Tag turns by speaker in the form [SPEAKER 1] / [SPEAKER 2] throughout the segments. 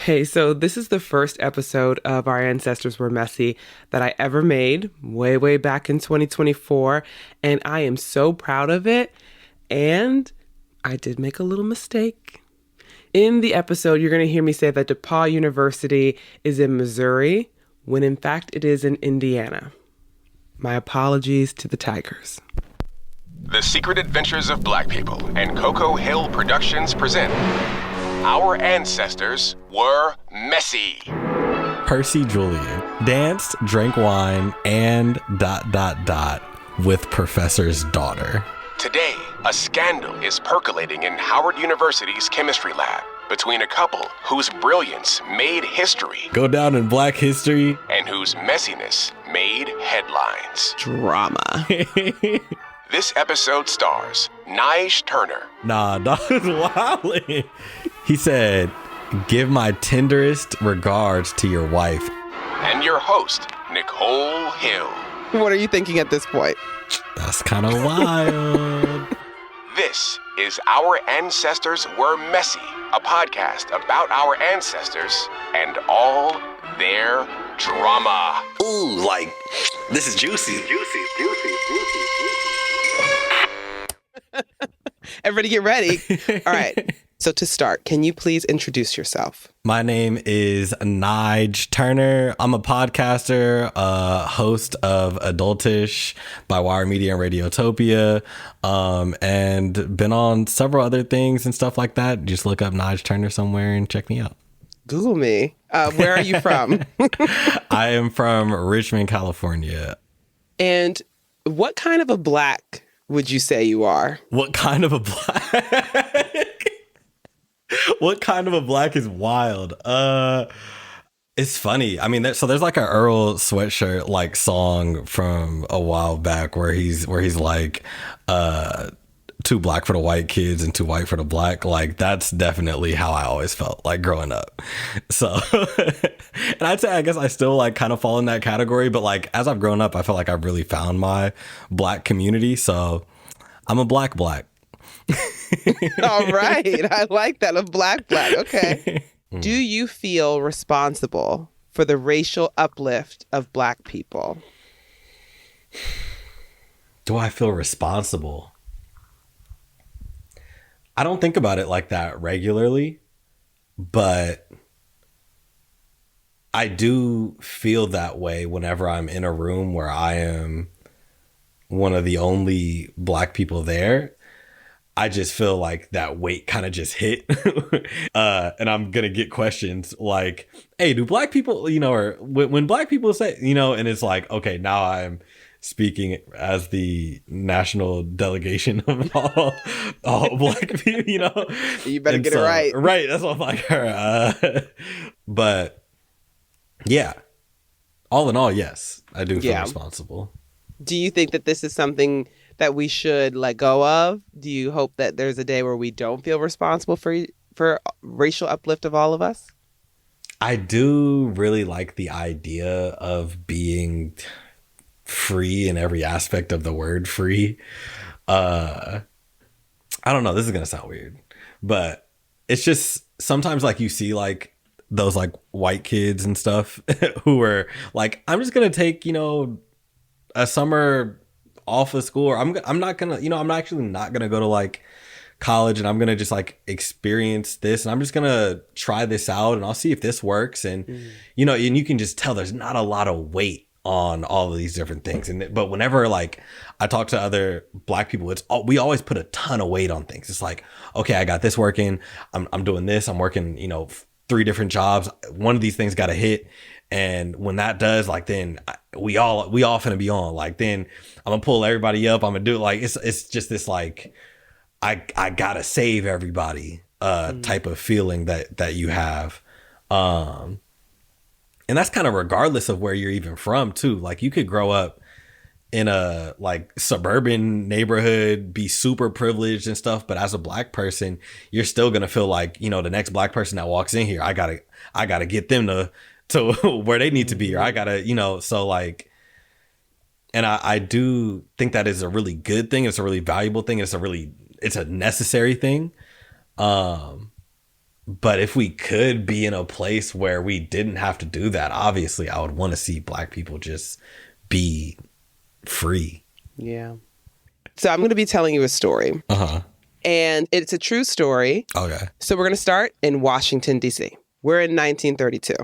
[SPEAKER 1] Hey, so this is the first episode of Our Ancestors Were Messy that I ever made, way back in 2024, and I am so proud of it. And I did make a little mistake. In the episode, you're going to hear me say that DePaul University is in Missouri, when in fact it is in Indiana. My apologies to the Tigers.
[SPEAKER 2] The Secret Adventures of Black People and Nichole Hill Productions present Our Ancestors Were Messy.
[SPEAKER 3] Percy Julian danced, drank wine, and ... with Professor's daughter.
[SPEAKER 2] Today, a scandal is percolating in Howard University's chemistry lab between a couple whose brilliance made history.
[SPEAKER 3] Go down in Black history.
[SPEAKER 2] And whose messiness made headlines.
[SPEAKER 1] Drama.
[SPEAKER 2] This episode stars Nygel Turner.
[SPEAKER 3] Nah, dog is wildin'. He said, "Give my tenderest regards to your wife."
[SPEAKER 2] And your host, Nichole Hill.
[SPEAKER 1] What are you thinking at this point?
[SPEAKER 3] That's kind of wild.
[SPEAKER 2] This is Our Ancestors Were Messy, a podcast about our ancestors and all their drama.
[SPEAKER 4] Ooh, like, this is juicy.
[SPEAKER 1] Everybody get ready. All right. So to start, can you please introduce yourself?
[SPEAKER 3] My name is Nygel Turner. I'm a podcaster, host of Adultish by Wire Media and Radiotopia, and been on several other things and stuff like that. Just look up Nygel Turner somewhere and check me out.
[SPEAKER 1] Google me. Where are you from?
[SPEAKER 3] I am from Richmond, California.
[SPEAKER 1] And what kind of a Black would you say you are?
[SPEAKER 3] What kind of a Black? What kind of a Black is wild? It's funny. I mean, there's like an Earl Sweatshirt like song from a while back where he's like, too Black for the white kids and too white for the Black. Like, that's definitely how I always felt like growing up. So, and I'd say, I guess I still like kind of fall in that category, but like as I've grown up, I feel like I've really found my Black community. So I'm a Black.
[SPEAKER 1] All right. I like that. A Black. Okay. Do you feel responsible for the racial uplift of Black people?
[SPEAKER 3] Do I feel responsible? I don't think about it like that regularly, but I do feel that way whenever I'm in a room where I am one of the only Black people there. I just feel like that weight kind of just hit. And I'm going to get questions like, hey, do Black people, or when Black people say, and it's like, okay, now I'm speaking as the national delegation of all Black people,
[SPEAKER 1] You better
[SPEAKER 3] and
[SPEAKER 1] get it right.
[SPEAKER 3] Right. That's what I'm like, but yeah, all in all, yes, I do feel responsible.
[SPEAKER 1] Do you think that this is something that we should let go of? Do you hope that there's a day where we don't feel responsible for racial uplift of all of us?
[SPEAKER 3] I do really like the idea of being free in every aspect of the word free. I don't know, this is gonna sound weird, but it's just sometimes like you see like those like white kids and stuff who are like, I'm just gonna take a summer off of school, or I'm not gonna I'm actually not gonna go to like college, and I'm gonna just like experience this, and I'm just gonna try this out, and I'll see if this works. And and you can just tell there's not a lot of weight on all of these different things. But whenever like I talk to other Black people, we always put a ton of weight on things. It's like, okay, I got this working, I'm doing this, I'm working 3 different jobs, one of these things got to hit. And when that does, like, then we all finna be on. Like, then I'm gonna pull everybody up. I'm gonna do it. Like, it's just this like, I gotta save everybody type of feeling that you have. And that's kind of regardless of where you're even from too. Like, you could grow up in a like suburban neighborhood, be super privileged and stuff, but as a Black person, you're still gonna feel like, the next Black person that walks in here, I gotta get them to where they need to be, or I gotta, so like, and I do think that is a really good thing. It's a really valuable thing. It's a necessary thing. But if we could be in a place where we didn't have to do that, obviously I would want to see Black people just be free.
[SPEAKER 1] Yeah. So I'm going to be telling you a story. And it's a true story.
[SPEAKER 3] Okay.
[SPEAKER 1] So we're going to start in Washington, D.C. We're in 1932.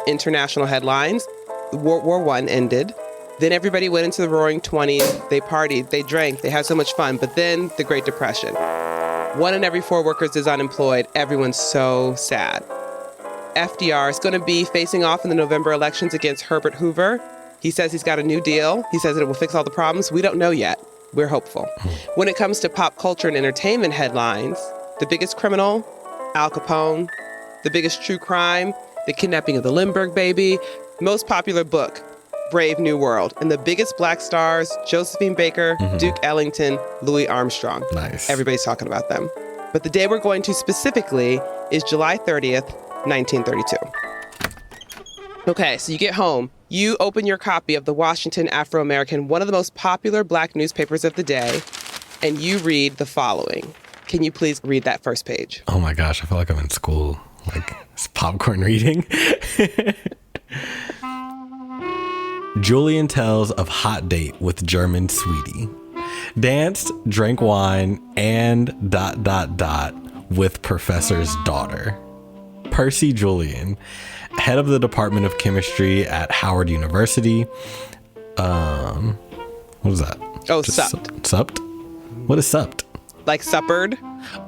[SPEAKER 1] International headlines. World War I ended. Then everybody went into the roaring 20s. They partied, they drank, they had so much fun. But then the Great Depression. 1 in every 4 workers is unemployed. Everyone's so sad. FDR is going to be facing off in the November elections against Herbert Hoover. He says he's got a new deal. He says it will fix all the problems. We don't know yet. We're hopeful. When it comes to pop culture and entertainment headlines, the biggest criminal, Al Capone. The biggest true crime, the kidnapping of the Lindbergh baby. Most popular book, Brave New World. And the biggest Black stars, Josephine Baker, Duke Ellington, Louis Armstrong.
[SPEAKER 3] Nice.
[SPEAKER 1] Everybody's talking about them. But the day we're going to specifically is July 30th, 1932. Okay, so you get home. You open your copy of the Washington Afro-American, one of the most popular Black newspapers of the day, and you read the following. Can you please read that first page?
[SPEAKER 3] Oh my gosh, I feel like I'm in school. Like, it's popcorn reading. Julian tells of hot date with German sweetie. Danced, drank wine, and ... with professor's daughter. Percy Julian, head of the Department of Chemistry at Howard University. What is that?
[SPEAKER 1] Oh,
[SPEAKER 3] Just
[SPEAKER 1] supped.
[SPEAKER 3] Supped? What is supped?
[SPEAKER 1] Like suppered?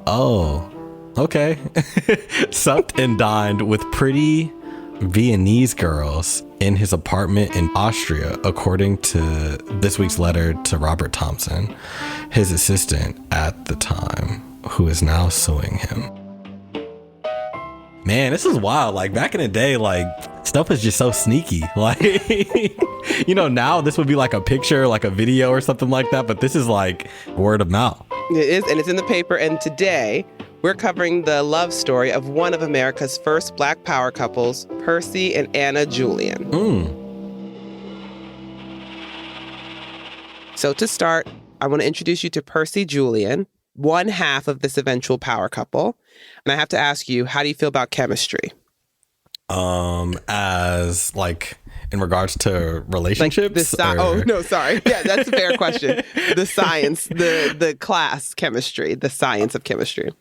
[SPEAKER 3] Oh, okay. Supped and dined with pretty Viennese girls in his apartment in Austria, according to this week's letter to Robert Thompson, his assistant at the time, who is now suing him. Man, this is wild. Like, back in the day, like, stuff was just so sneaky. Like, you know, now this would be like a picture, like a video or something like that. But this is like word of mouth.
[SPEAKER 1] It is, and it's in the paper. And today, we're covering the love story of one of America's first Black power couples, Percy and Anna Julian. So to start, I want to introduce you to Percy Julian, one half of this eventual power couple. And I have to ask you, how do you feel about chemistry?
[SPEAKER 3] As like in regards to relationships?
[SPEAKER 1] Oh, no, sorry. Yeah, that's a fair question. The science, the class chemistry, the science of chemistry.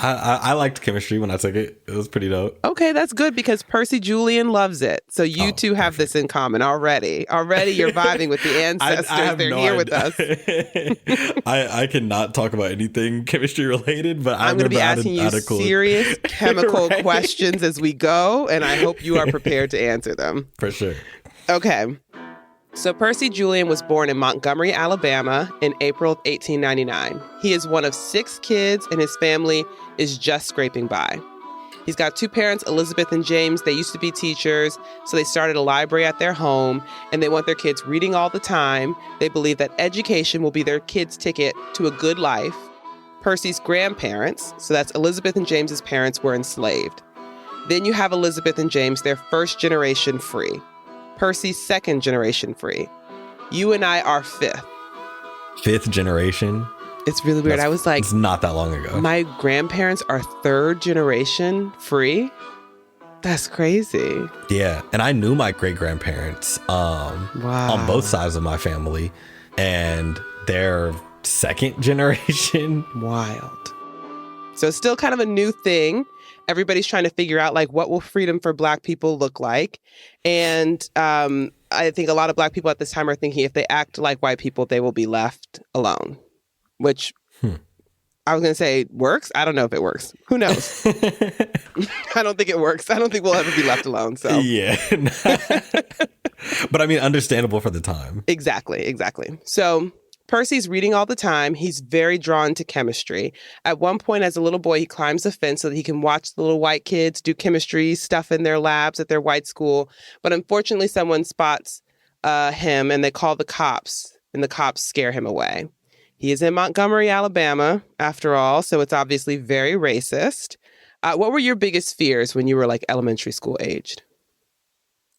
[SPEAKER 3] I liked chemistry when I took it. It was pretty dope.
[SPEAKER 1] Okay, that's good because Percy Julian loves it. So you two have this in common already. Already you're vibing with the ancestors. They're here with us.
[SPEAKER 3] I cannot talk about anything chemistry related, but
[SPEAKER 1] I'm going to be asking you serious chemical questions as we go, and I hope you are prepared to answer them.
[SPEAKER 3] For sure.
[SPEAKER 1] Okay. So Percy Julian was born in Montgomery, Alabama in April of 1899. He is one of 6 kids and his family is just scraping by. He's got 2 parents, Elizabeth and James. They used to be teachers, so they started a library at their home and they want their kids reading all the time. They believe that education will be their kids' ticket to a good life. Percy's grandparents, so that's Elizabeth and James's parents, were enslaved. Then you have Elizabeth and James, their first generation free. Percy's second generation free. You and I are 5th.
[SPEAKER 3] 5th generation?
[SPEAKER 1] It's really weird. I was like,
[SPEAKER 3] it's not that long ago.
[SPEAKER 1] My grandparents are 3rd generation free? That's crazy.
[SPEAKER 3] Yeah. And I knew my great grandparents on both sides of my family, and they're 2nd generation.
[SPEAKER 1] Wild. So it's still kind of a new thing. Everybody's trying to figure out, like, what will freedom for Black people look like? And I think a lot of Black people at this time are thinking if they act like white people, they will be left alone, which I was going to say works. I don't know if it works. Who knows? I don't think it works. I don't think we'll ever be left alone. So
[SPEAKER 3] yeah. But I mean, understandable for the time.
[SPEAKER 1] Exactly. So Percy's reading all the time. He's very drawn to chemistry. At one point, as a little boy, he climbs a fence so that he can watch the little white kids do chemistry stuff in their labs at their white school. But unfortunately, someone spots him and they call the cops, and the cops scare him away. He is in Montgomery, Alabama, after all, so it's obviously very racist. What were your biggest fears when you were like elementary school aged?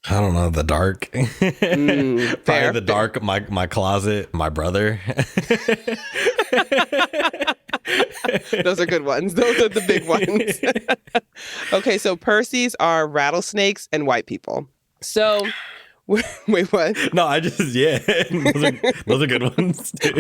[SPEAKER 3] I don't know, the dark. Probably
[SPEAKER 1] fair,
[SPEAKER 3] the dark, my closet, my brother.
[SPEAKER 1] Those are good ones. Those are the big ones. Okay, so Percy's are rattlesnakes and white people. So, wait, what?
[SPEAKER 3] No, I just, yeah. Those are good ones, too.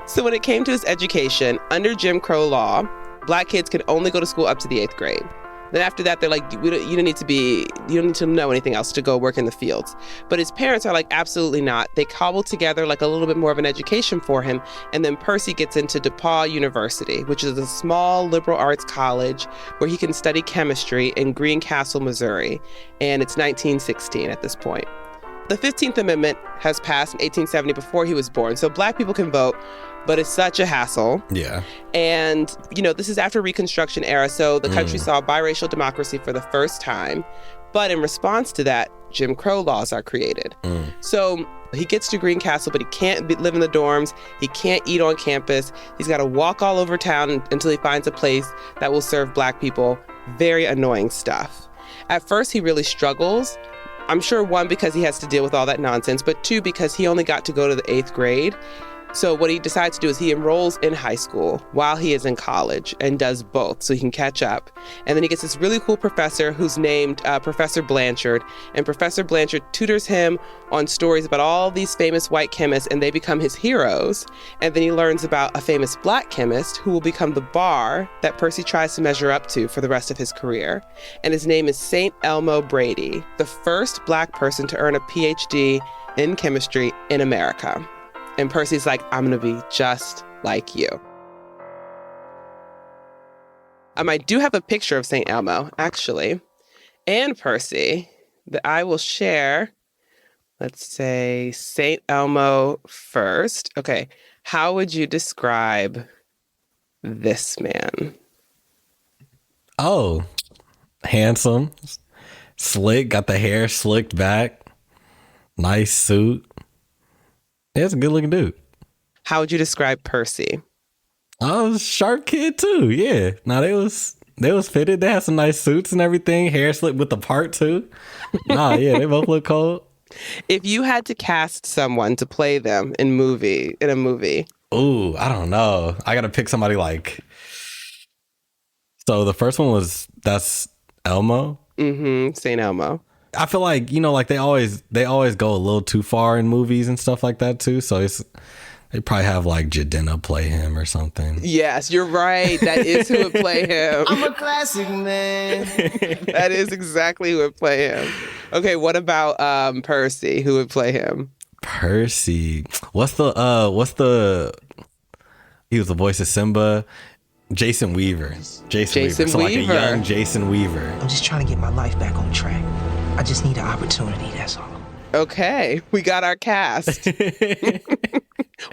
[SPEAKER 1] So when it came to his education, under Jim Crow law, Black kids could only go to school up to the 8th grade. Then after that, they're like, you don't need to know anything else to go work in the fields. But his parents are like, absolutely not. They cobble together like a little bit more of an education for him. And then Percy gets into DePaul University, which is a small liberal arts college where he can study chemistry in Greencastle, Missouri. And it's 1916 at this point. The 15th Amendment has passed in 1870 before he was born. So Black people can vote, but it's such a hassle.
[SPEAKER 3] Yeah.
[SPEAKER 1] And, this is after Reconstruction era, so the country saw biracial democracy for the first time. But in response to that, Jim Crow laws are created. So he gets to Greencastle, but he can't live in the dorms. He can't eat on campus. He's got to walk all over town until he finds a place that will serve Black people. Very annoying stuff. At first, he really struggles. I'm sure, one, because he has to deal with all that nonsense, but two, because he only got to go to the 8th grade. So what he decides to do is he enrolls in high school while he is in college and does both so he can catch up. And then he gets this really cool professor who's named Professor Blanchard. And Professor Blanchard tutors him on stories about all these famous white chemists, and they become his heroes. And then he learns about a famous Black chemist who will become the bar that Percy tries to measure up to for the rest of his career. And his name is St. Elmo Brady, the first Black person to earn a PhD in chemistry in America. And Percy's like, I'm going to be just like you. I do have a picture of St. Elmo, actually, and Percy that I will share. Let's say St. Elmo first. Okay, how would you describe this man?
[SPEAKER 3] Oh, handsome, slick, got the hair slicked back, nice suit. Yeah, it's a good looking dude.
[SPEAKER 1] How would you describe Percy?
[SPEAKER 3] Oh, sharp kid too. Yeah. No, they was fitted. They had some nice suits and everything. Hair slicked with the part too. Nah, yeah, they both look cold.
[SPEAKER 1] If you had to cast someone to play them in a movie.
[SPEAKER 3] Ooh, I don't know. I gotta pick somebody like. So the first one that's Elmo.
[SPEAKER 1] St. Elmo.
[SPEAKER 3] I feel like, like they always go a little too far in movies and stuff like that too. So they probably have like Jadena play him or something.
[SPEAKER 1] Yes, you're right. That is who would play him.
[SPEAKER 5] I'm a classic man.
[SPEAKER 1] That is exactly who would play him. Okay, what about Percy? Who would play him?
[SPEAKER 3] Percy. What's the he was the voice of Simba. Jason Weaver. Jason Weaver. So like a young Jason Weaver.
[SPEAKER 5] I'm just trying to get my life back on track. I just need an opportunity, that's all.
[SPEAKER 1] Okay, we got our cast.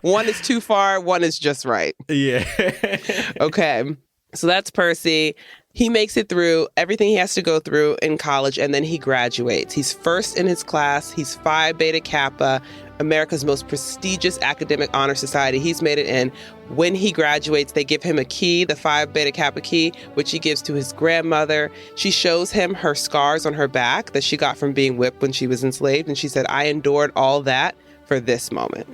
[SPEAKER 1] One is too far, one is just right.
[SPEAKER 3] Yeah.
[SPEAKER 1] Okay, so that's Percy. He makes it through everything he has to go through in college, and then he graduates. He's first in his class. He's Phi Beta Kappa, America's most prestigious academic honor society. He's made it in. When he graduates, they give him a key, the Phi Beta Kappa key, which he gives to his grandmother. She shows him her scars on her back that she got from being whipped when she was enslaved. And she said, I endured all that for this moment.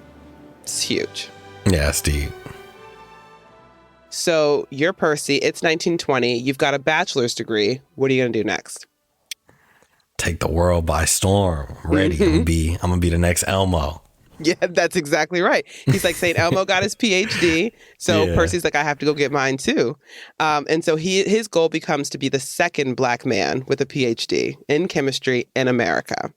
[SPEAKER 1] It's huge.
[SPEAKER 3] Yeah, it's deep.
[SPEAKER 1] So you're Percy. It's 1920. You've got a bachelor's degree. What are you going to do next?
[SPEAKER 3] Take the world by storm. I'm ready. I'm gonna be the next Elmo.
[SPEAKER 1] Yeah, that's exactly right. He's like, St. Elmo got his PhD. So yeah. Percy's like, I have to go get mine too. And so his goal becomes to be the second Black man with a PhD in chemistry in America.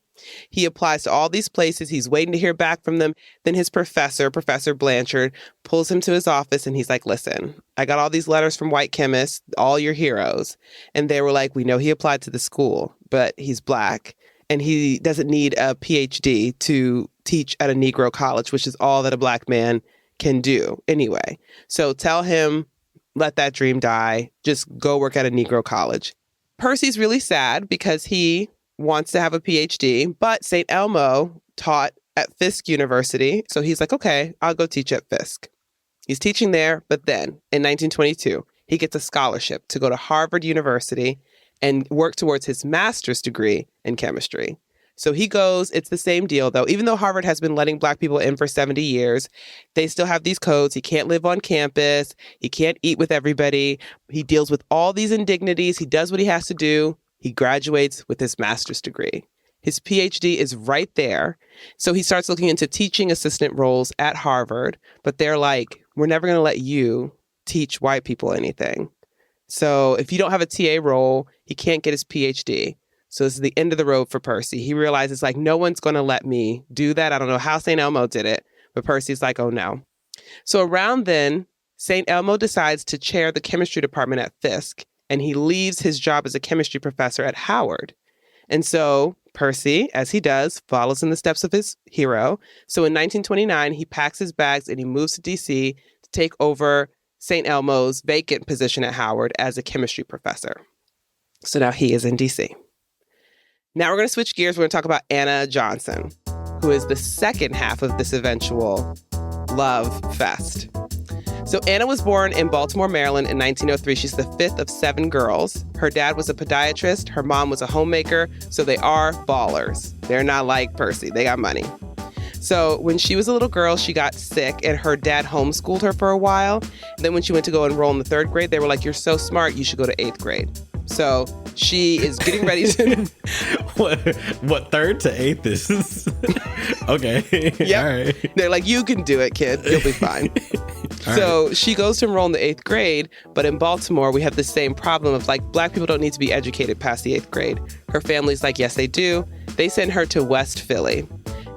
[SPEAKER 1] He applies to all these places. He's waiting to hear back from them. Then his professor, Professor Blanchard, pulls him to his office and he's like, listen, I got all these letters from white chemists, all your heroes. And they were like, we know he applied to the school, but he's Black and he doesn't need a PhD to teach at a Negro college, which is all that a Black man can do anyway. So tell him, let that dream die. Just go work at a Negro college. Percy's really sad because he wants to have a PhD, but St. Elmo taught at Fisk University. So he's like, okay, I'll go teach at Fisk. He's teaching there, but then in 1922, he gets a scholarship to go to Harvard University and work towards his master's degree in chemistry. So he goes, it's the same deal though. Even though Harvard has been letting Black people in for 70 years, they still have these codes. He can't live on campus. He can't eat with everybody. He deals with all these indignities. He does what he has to do. He graduates with his master's degree. His PhD is right there. So he starts looking into teaching assistant roles at Harvard, but they're like, we're never going to let you teach white people anything. So if you don't have a TA role, he can't get his PhD. So this is the end of the road for Percy. He realizes like, no one's going to let me do that. I don't know how St. Elmo did it, but Percy's like, oh no. So around then, St. Elmo decides to chair the chemistry department at Fisk, and he leaves his job as a chemistry professor at Howard. And so Percy, as he does, follows in the steps of his hero. So in 1929, he packs his bags and he moves to D.C. to take over St. Elmo's vacant position at Howard as a chemistry professor. So now he is in D.C. Now we're going to switch gears. We're going to talk about Anna Johnson, who is the second half of this eventual love fest. So Anna was born in Baltimore, Maryland in 1903. She's the fifth of 7 girls. Her dad was a podiatrist. Her mom was a homemaker. So they are ballers. They're not like Percy. They got money. So when she was a little girl, she got sick and her dad homeschooled her for a while. And then when she went to go enroll in the 3rd grade, they were like, you're so smart, you should go to 8th grade. So she is getting ready to...
[SPEAKER 3] what 3rd to 8th is? Okay.
[SPEAKER 1] Yeah.
[SPEAKER 3] All right.
[SPEAKER 1] They're like, you can do it, kid. You'll be fine. So she goes to enroll in the 8th grade, but in Baltimore, we have the same problem of like, Black people don't need to be educated past the 8th grade. Her family's like, yes, they do. They send her to West Philly.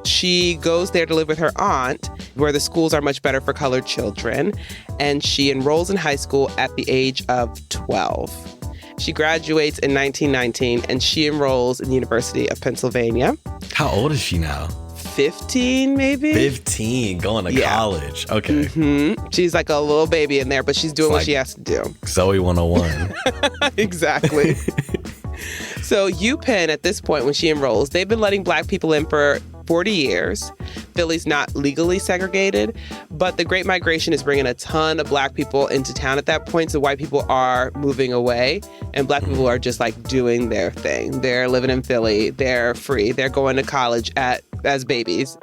[SPEAKER 1] She goes there to live with her aunt, where the schools are much better for colored children, and she enrolls in high school at the age of 12. She graduates in 1919, and she enrolls in the University of Pennsylvania.
[SPEAKER 3] How old is she now?
[SPEAKER 1] 15, maybe?
[SPEAKER 3] 15, going to college. Okay.
[SPEAKER 1] Mm-hmm. She's like a little baby in there, but she's doing what she has to do.
[SPEAKER 3] Zoe 101.
[SPEAKER 1] Exactly. So UPenn, at this point, when she enrolls, they've been letting Black people in for 40 years. Philly's not legally segregated, but the Great Migration is bringing a ton of Black people into town at that point. So white people are moving away and Black people are just like doing their thing. They're living in Philly. They're free. They're going to college as babies.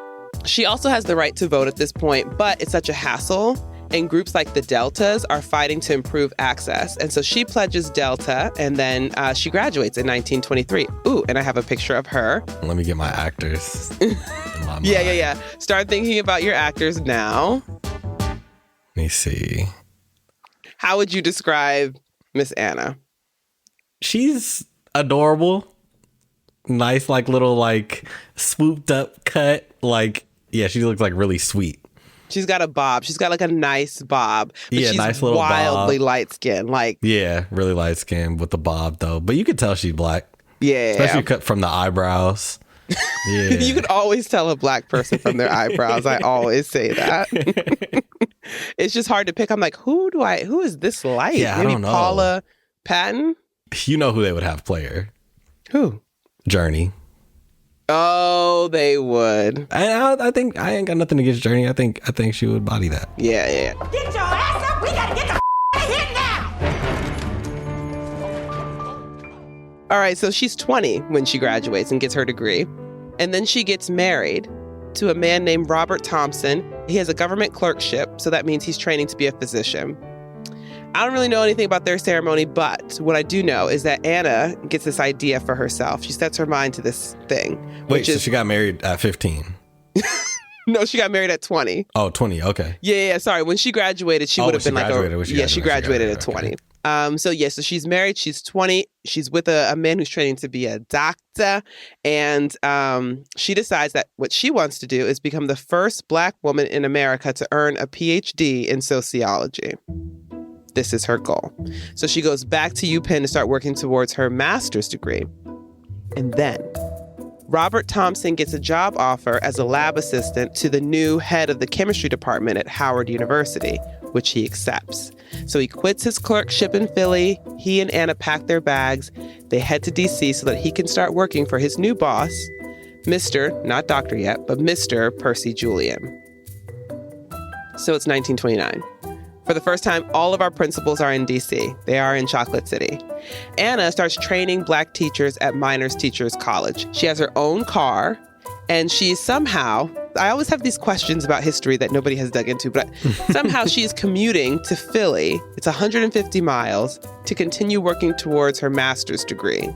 [SPEAKER 1] She also has the right to vote at this point, but it's such a hassle. And groups like the Deltas are fighting to improve access. And so she pledges Delta, and then she graduates in 1923. Ooh, and I have a picture of her.
[SPEAKER 3] Let me get my actors. In my mind.
[SPEAKER 1] Yeah. Start thinking about your actors now.
[SPEAKER 3] Let me see.
[SPEAKER 1] How would you describe Miss Anna?
[SPEAKER 3] She's adorable. Nice, like little, like swooped up cut. Like, yeah, she looks like really sweet.
[SPEAKER 1] She's got a bob. She's got like a nice bob. But
[SPEAKER 3] yeah,
[SPEAKER 1] she's
[SPEAKER 3] nice little
[SPEAKER 1] wildly
[SPEAKER 3] bob.
[SPEAKER 1] light skinned. Like,
[SPEAKER 3] yeah, really light skinned with the bob though. But you could tell she's Black.
[SPEAKER 1] Yeah.
[SPEAKER 3] Especially cut from the eyebrows. Yeah.
[SPEAKER 1] You could always tell a Black person from their eyebrows. I always say that. It's just hard to pick. I'm like, who is this like?
[SPEAKER 3] Yeah,
[SPEAKER 1] Maybe
[SPEAKER 3] I don't know.
[SPEAKER 1] Paula Patton?
[SPEAKER 3] You know who they would have play her?
[SPEAKER 1] Who?
[SPEAKER 3] Journey.
[SPEAKER 1] Oh, they would.
[SPEAKER 3] And I think I ain't got nothing against Journey. I think she would body that.
[SPEAKER 1] Yeah.
[SPEAKER 6] Get your ass up. We gotta get the out of here now.
[SPEAKER 1] All right, so she's 20 when she graduates and gets her degree. And then she gets married to a man named Robert Thompson. He has a government clerkship, so that means he's training to be a physician. I don't really know anything about their ceremony, but what I do know is that Anna gets this idea for herself. She sets her mind to this thing.
[SPEAKER 3] Wait, so she got married at 15?
[SPEAKER 1] No, she got married at 20.
[SPEAKER 3] Oh, 20. Okay.
[SPEAKER 1] Yeah. Sorry. When she graduated, she would have been like she graduated at 20.
[SPEAKER 3] Okay.
[SPEAKER 1] So she's married. She's 20. She's with a man who's training to be a doctor. And she decides that what she wants to do is become the first Black woman in America to earn a PhD in sociology. This is her goal. So she goes back to UPenn to start working towards her master's degree. And then Robert Thompson gets a job offer as a lab assistant to the new head of the chemistry department at Howard University, which he accepts. So he quits his clerkship in Philly. He and Anna pack their bags. They head to DC so that he can start working for his new boss, Mr., not doctor yet, but Mr. Percy Julian. So it's 1929. For the first time, all of our principals are in DC. They are in Chocolate City. Anna starts training Black teachers at Miners Teachers College. She has her own car, and she somehow, I always have these questions about history that nobody has dug into, but somehow she's commuting to Philly. It's 150 miles to continue working towards her master's degree.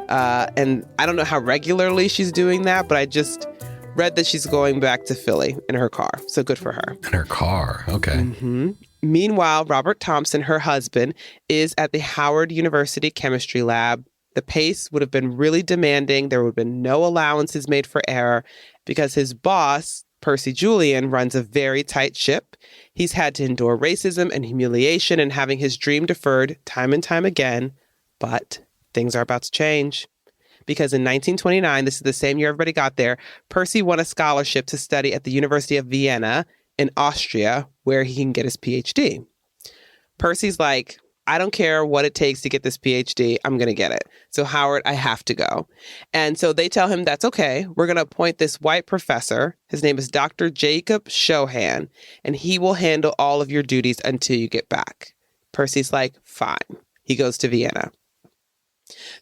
[SPEAKER 1] And I don't know how regularly she's doing that, but I just read that she's going back to Philly in her car. So good for her.
[SPEAKER 3] In her car. Okay.
[SPEAKER 1] Mm-hmm. Meanwhile, Robert Thompson, her husband, is at the Howard University chemistry lab. The pace would have been really demanding. There would have been no allowances made for error because his boss, Percy Julian, runs a very tight ship. He's had to endure racism and humiliation and having his dream deferred time and time again. But things are about to change. Because in 1929, this is the same year everybody got there, Percy won a scholarship to study at the University of Vienna in Austria, where he can get his PhD. Percy's like, I don't care what it takes to get this PhD. I'm going to get it. So Howard, I have to go. And so they tell him that's okay. We're going to appoint this white professor. His name is Dr. Jacob Shohan, and he will handle all of your duties until you get back. Percy's like, fine. He goes to Vienna.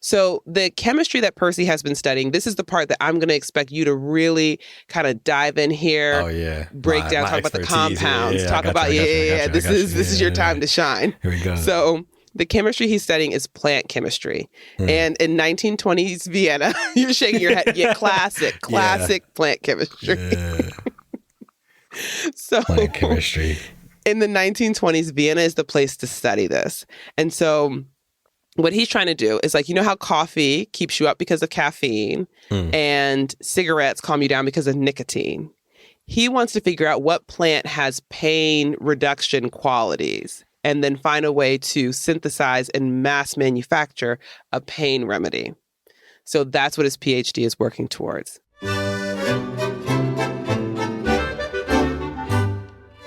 [SPEAKER 1] So the chemistry that Percy has been studying, this is the part that I'm going to expect you to really kind of dive in here.
[SPEAKER 3] Oh, yeah.
[SPEAKER 1] Break down, talk about the compounds, talk about, this is your time to shine.
[SPEAKER 3] Here we go.
[SPEAKER 1] So the chemistry he's studying is plant chemistry. And in 1920s Vienna, you're shaking your head. Yeah, classic plant chemistry.
[SPEAKER 3] Yeah.
[SPEAKER 1] So
[SPEAKER 3] Plant chemistry.
[SPEAKER 1] In the 1920s, Vienna is the place to study this. And so what he's trying to do is like, you know how coffee keeps you up because of caffeine and cigarettes calm you down because of nicotine? He wants to figure out what plant has pain reduction qualities and then find a way to synthesize and mass manufacture a pain remedy. So that's what his PhD is working towards.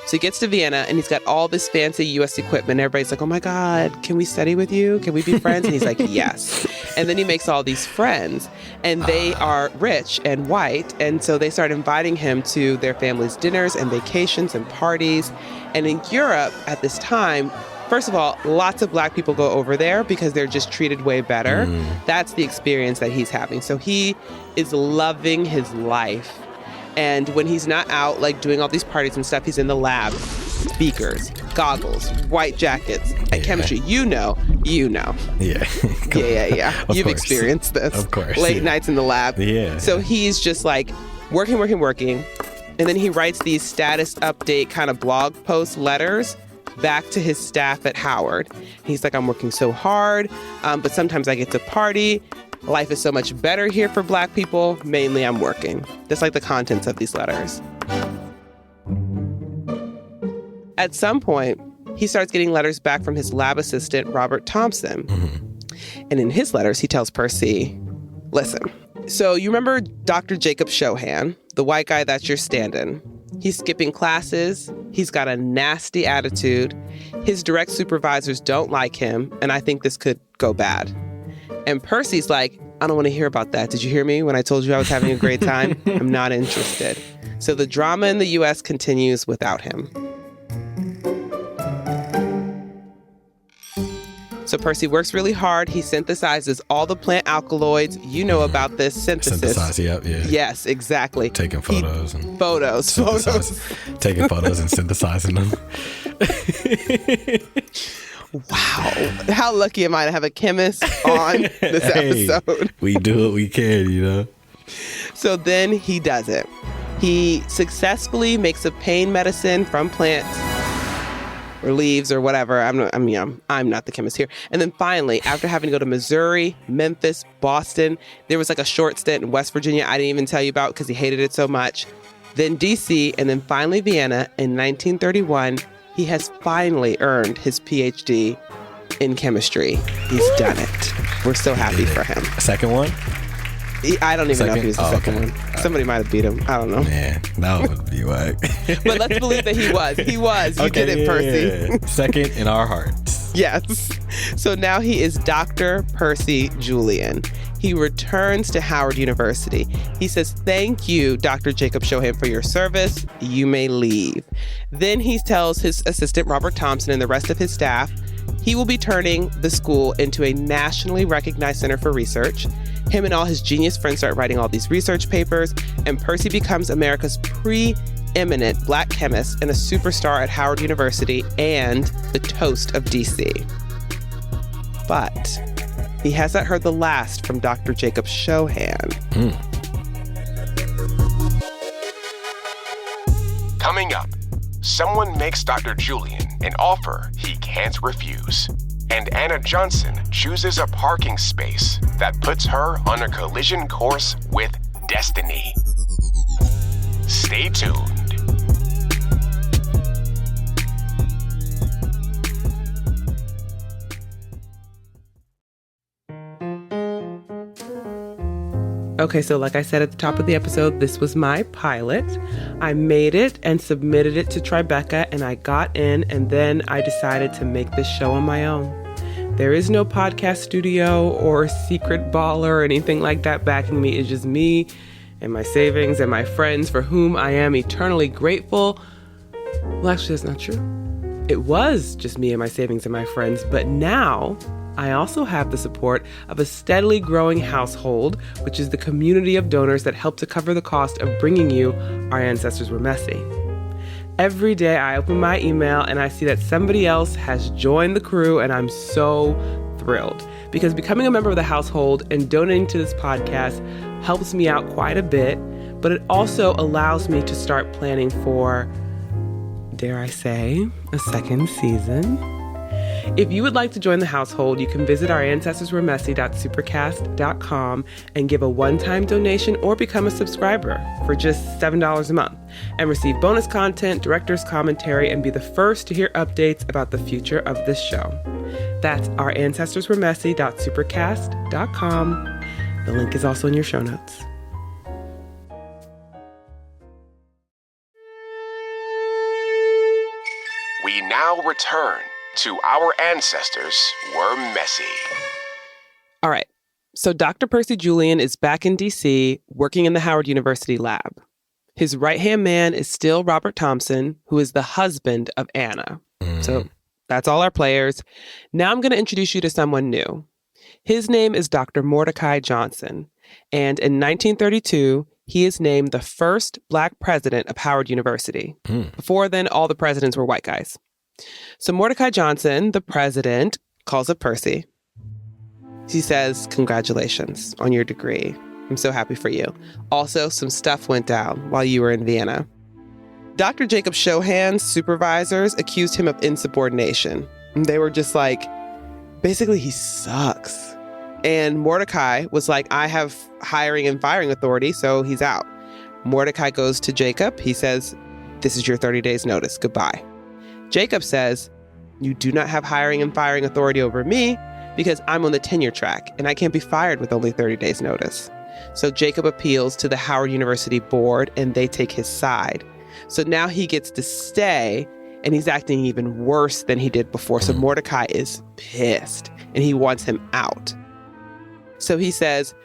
[SPEAKER 1] So he gets to Vienna and he's got all this fancy U.S. equipment. Everybody's like, oh my God, can we study with you? Can we be friends? And he's like, yes. And then he makes all these friends and they are rich and white. And so they start inviting him to their family's dinners and vacations and parties. And in Europe at this time, first of all, lots of Black people go over there because they're just treated way better. That's the experience that he's having. So he is loving his life. And when he's not out, like, doing all these parties and stuff, he's in the lab. Beakers, goggles, white jackets, and chemistry. You know.
[SPEAKER 3] Yeah.
[SPEAKER 1] Yeah. You've experienced this.
[SPEAKER 3] Of course.
[SPEAKER 1] Late nights in the lab.
[SPEAKER 3] Yeah.
[SPEAKER 1] So he's just, like, working. And then he writes these status update kind of blog post letters back to his staff at Howard. He's like, I'm working so hard, but sometimes I get to party. Life is so much better here for Black people. Mainly I'm working. That's like the contents of these letters. At some point, he starts getting letters back from his lab assistant, Robert Thompson. And in his letters, he tells Percy, listen, so you remember Dr. Jacob Shohan, the white guy that's your stand-in? He's skipping classes. He's got a nasty attitude. His direct supervisors don't like him, and I think this could go bad. And Percy's like, I don't want to hear about that. Did you hear me when I told you I was having a great time? I'm not interested. So the drama in the U.S. continues without him. So Percy works really hard. He synthesizes all the plant alkaloids. You know about this synthesis.
[SPEAKER 3] Yeah.
[SPEAKER 1] Yes, exactly.
[SPEAKER 3] Taking photos.
[SPEAKER 1] Photos.
[SPEAKER 3] Taking photos and synthesizing them.
[SPEAKER 1] Wow. How lucky am I to have a chemist on this episode?
[SPEAKER 3] We do what we can, you know?
[SPEAKER 1] So then he does it. He successfully makes a pain medicine from plants or leaves or whatever. I'm not the chemist here. And then finally, after having to go to Missouri, Memphis, Boston, there was like a short stint in West Virginia I didn't even tell you about because he hated it so much. Then DC, and then finally Vienna in 1931. He has finally earned his PhD in chemistry. He's done it. We're so happy for him.
[SPEAKER 3] Second one?
[SPEAKER 1] I don't even know if he was the second one. Somebody might have beat him. I don't know.
[SPEAKER 3] Man, that would be whack.
[SPEAKER 1] But let's believe that he was. You did it, Percy.
[SPEAKER 3] Yeah. Second in our hearts.
[SPEAKER 1] Yes. So now he is Dr. Percy Julian. he returns to Howard University. He says, "Thank you, Dr. Jacob Shohan, for your service. You may leave." Then he tells his assistant, Robert Thompson, and the rest of his staff he will be turning the school into a nationally recognized center for research. Him and all his genius friends start writing all these research papers, and Percy becomes America's preeminent Black chemist and a superstar at Howard University and the toast of DC. But he hasn't heard the last from Dr. Jacob Shohan.
[SPEAKER 2] Coming up, someone makes Dr. Julian an offer he can't refuse. And Anna Johnson chooses a parking space that puts her on a collision course with destiny. Stay tuned.
[SPEAKER 1] Okay, so like I said at the top of the episode, this was my pilot. I made it and submitted it to Tribeca, and I got in, and then I decided to make this show on my own. There is no podcast studio or secret baller or anything like that backing me. It's just me and my savings and my friends for whom I am eternally grateful. Well, actually, that's not true. It was just me and my savings and my friends, but now I also have the support of a steadily growing household, which is the community of donors that help to cover the cost of bringing you Our Ancestors Were Messy. Every day I open my email and I see that somebody else has joined the crew, and I'm so thrilled because becoming a member of the household and donating to this podcast helps me out quite a bit, but it also allows me to start planning for, dare I say, a second season. If you would like to join the household, you can visit our ancestorsweremessy.supercast.com and give a one-time donation or become a subscriber for just $7 a month and receive bonus content, director's commentary, and be the first to hear updates about the future of this show. That's our ancestorsweremessy.supercast.com. The link is also in your show notes.
[SPEAKER 2] We now return to Our Ancestors Were Messy.
[SPEAKER 1] All right. So Dr. Percy Julian is back in DC working in the Howard University lab. His right-hand man is still Robert Thompson, who is the husband of Anna. So that's all our players. Now I'm going to introduce you to someone new. His name is Dr. Mordecai Johnson. And in 1932, he is named the first Black president of Howard University. Before then, all the presidents were white guys. So Mordecai Johnson, the president, calls up Percy. He says, "Congratulations on your degree. I'm so happy for you. Also, some stuff went down while you were in Vienna." Dr. Jacob Shohan's supervisors accused him of insubordination. They were just like, basically, he sucks. And Mordecai was like, "I have hiring and firing authority, so he's out." Mordecai goes to Jacob. He says, "This is your 30 days notice. Goodbye." Jacob says, "You do not have hiring and firing authority over me because I'm on the tenure track and I can't be fired with only 30 days notice." So Jacob appeals to the Howard University board and they take his side. So now he gets to stay and he's acting even worse than he did before. So Mordecai is pissed and he wants him out. So he says,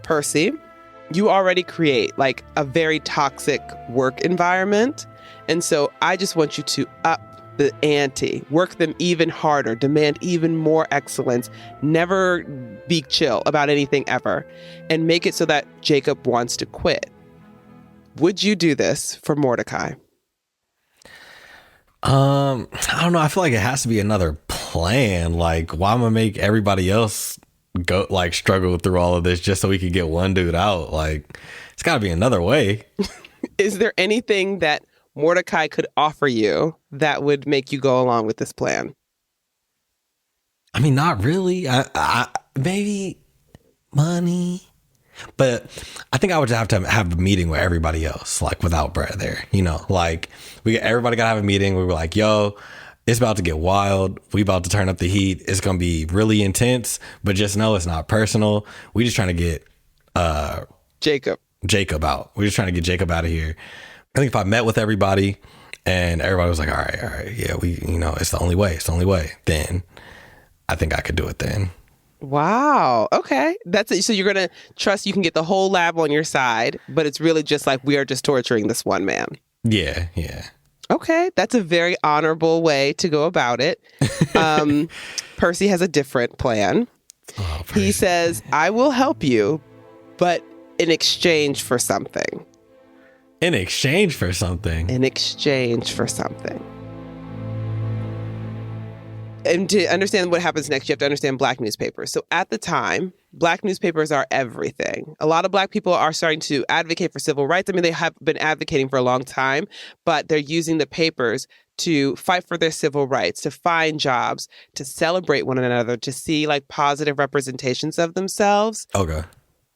[SPEAKER 1] "Percy, you already create like a very toxic work environment. And so I just want you to up the ante, work them even harder, demand even more excellence, never be chill about anything ever, and make it so that Jacob wants to quit." Would you do this for Mordecai?
[SPEAKER 3] I don't know. I feel like it has to be another plan. Like, why am I make everybody else go like struggle through all of this just so we could get one dude out? Like, it's got to be another way.
[SPEAKER 1] Is there anything that Mordecai could offer you that would make you go along with this plan?
[SPEAKER 3] I mean, not really. I maybe money, but I think I would have to have a meeting with everybody else, like without Brett there. You know, like everybody gotta have a meeting. We were like, "Yo, it's about to get wild. We about to turn up the heat. It's gonna be really intense, but just know it's not personal. We just trying to get Jacob out. We're just trying to get Jacob out of here." I think if I met with everybody and everybody was like, all right, yeah, it's the only way, then I think I could do it then.
[SPEAKER 1] Wow. Okay. That's it. So you're going to trust you can get the whole lab on your side, but it's really just like we are just torturing this one man.
[SPEAKER 3] Yeah, yeah.
[SPEAKER 1] Okay. That's a very honorable way to go about it. Percy has a different plan.
[SPEAKER 3] Oh,
[SPEAKER 1] He says, I will help you, but in exchange for something.
[SPEAKER 3] In exchange for something.
[SPEAKER 1] In exchange for something. And to understand what happens next, you have to understand Black newspapers. So at the time, Black newspapers are everything. A lot of Black people are starting to advocate for civil rights. I mean, they have been advocating for a long time, but they're using the papers to fight for their civil rights, to find jobs, to celebrate one another, to see like positive representations of themselves.
[SPEAKER 3] Okay.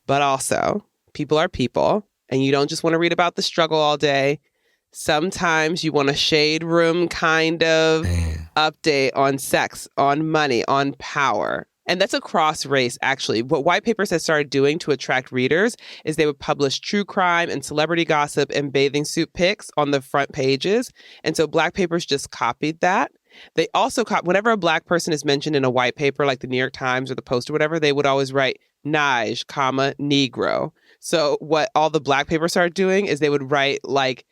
[SPEAKER 1] But also, people are people, and you don't just want to read about the struggle all day. Sometimes you want a shade room kind of update on sex, on money, on power. And that's across race, actually. What white papers had started doing to attract readers is they would publish true crime and celebrity gossip and bathing suit pics on the front pages. And so Black papers just copied that. They also, whenever a Black person is mentioned in a white paper, like the New York Times or the Post or whatever, they would always write Nige, comma, Negro. So what all the Black papers started doing is they would write like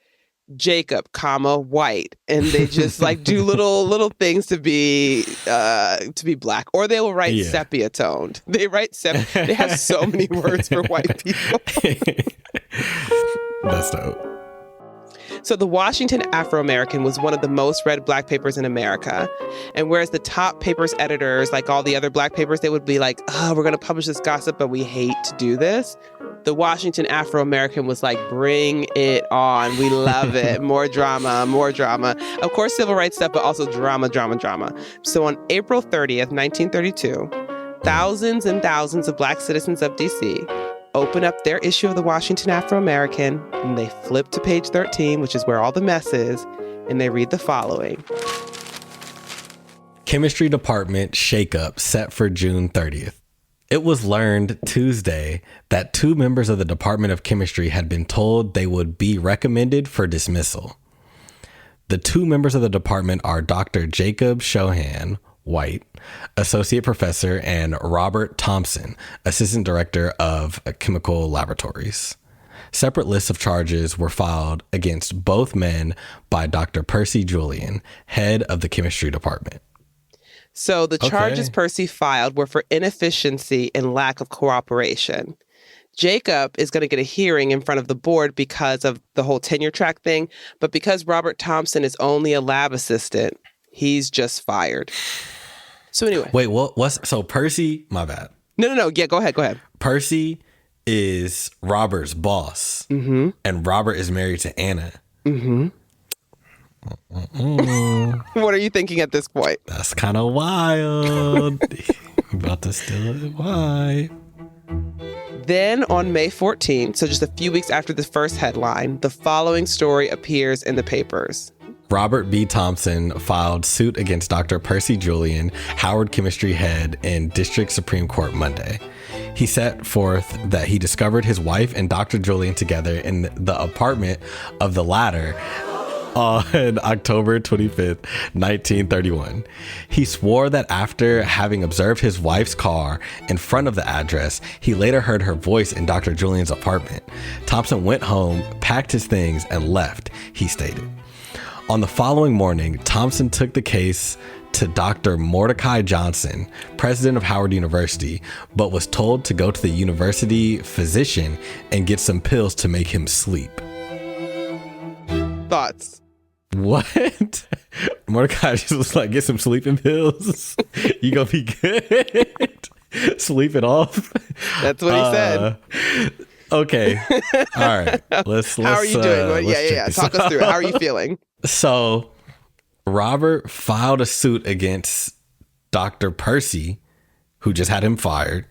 [SPEAKER 1] Jacob, comma, white, and they just like do little things to be Black, or they will write sepia toned. They write They have so many words for white people.
[SPEAKER 3] That's dope.
[SPEAKER 1] So the Washington Afro-American was one of the most read Black papers in America. And whereas the top papers editors, like all the other Black papers, they would be like, oh, we're going to publish this gossip, but we hate to do this. The Washington Afro-American was like, bring it on. We love it. More drama, more drama. Of course, civil rights stuff, but also drama, drama, drama. So on April 30th, 1932, thousands and thousands of Black citizens of D.C. open up their issue of the Washington Afro-American, and they flip to page 13, which is where all the mess is, and they read the following.
[SPEAKER 3] Chemistry department shakeup set for June 30th. It was learned Tuesday that 2 members of the Department of Chemistry had been told they would be recommended for dismissal. The 2 members of the department are Dr. Jacob Shohan, white, associate professor, and Robert Thompson, assistant director of chemical laboratories. Separate lists of charges were filed against both men by Dr. Percy Julian, head of the chemistry department.
[SPEAKER 1] So the charges Percy filed were for inefficiency and lack of cooperation. Jacob is going to get a hearing in front of the board because of the whole tenure track thing, but because Robert Thompson is only a lab assistant, he's just fired. So anyway.
[SPEAKER 3] Wait, so Percy, my bad.
[SPEAKER 1] No. Yeah, go ahead.
[SPEAKER 3] Percy is Robert's boss, and Robert is married to Anna.
[SPEAKER 1] What are you thinking at this point?
[SPEAKER 3] That's kind of wild. About to steal it. Why?
[SPEAKER 1] Then on May 14th, so just a few weeks after the first headline, the following story appears in the papers.
[SPEAKER 3] Robert B. Thompson filed suit against Dr. Percy Julian, Howard chemistry head, in District Supreme Court Monday. He set forth that he discovered his wife and Dr. Julian together in the apartment of the latter on October 25th, 1931. He swore that after having observed his wife's car in front of the address, he later heard her voice in Dr. Julian's apartment. Thompson went home, packed his things, and left, he stated. On the following morning, Thompson took the case to Dr. Mordecai Johnson, president of Howard University, but was told to go to the university physician and get some pills to make him sleep.
[SPEAKER 1] Thoughts?
[SPEAKER 3] What? Mordecai just was like, get some sleeping pills. You gonna be good. Sleep it off.
[SPEAKER 1] That's what he said.
[SPEAKER 3] Okay. All right. Let's
[SPEAKER 1] How are you doing? Yeah. Talk us through it. How are you feeling?
[SPEAKER 3] So Robert filed a suit against Dr. Percy, who just had him fired,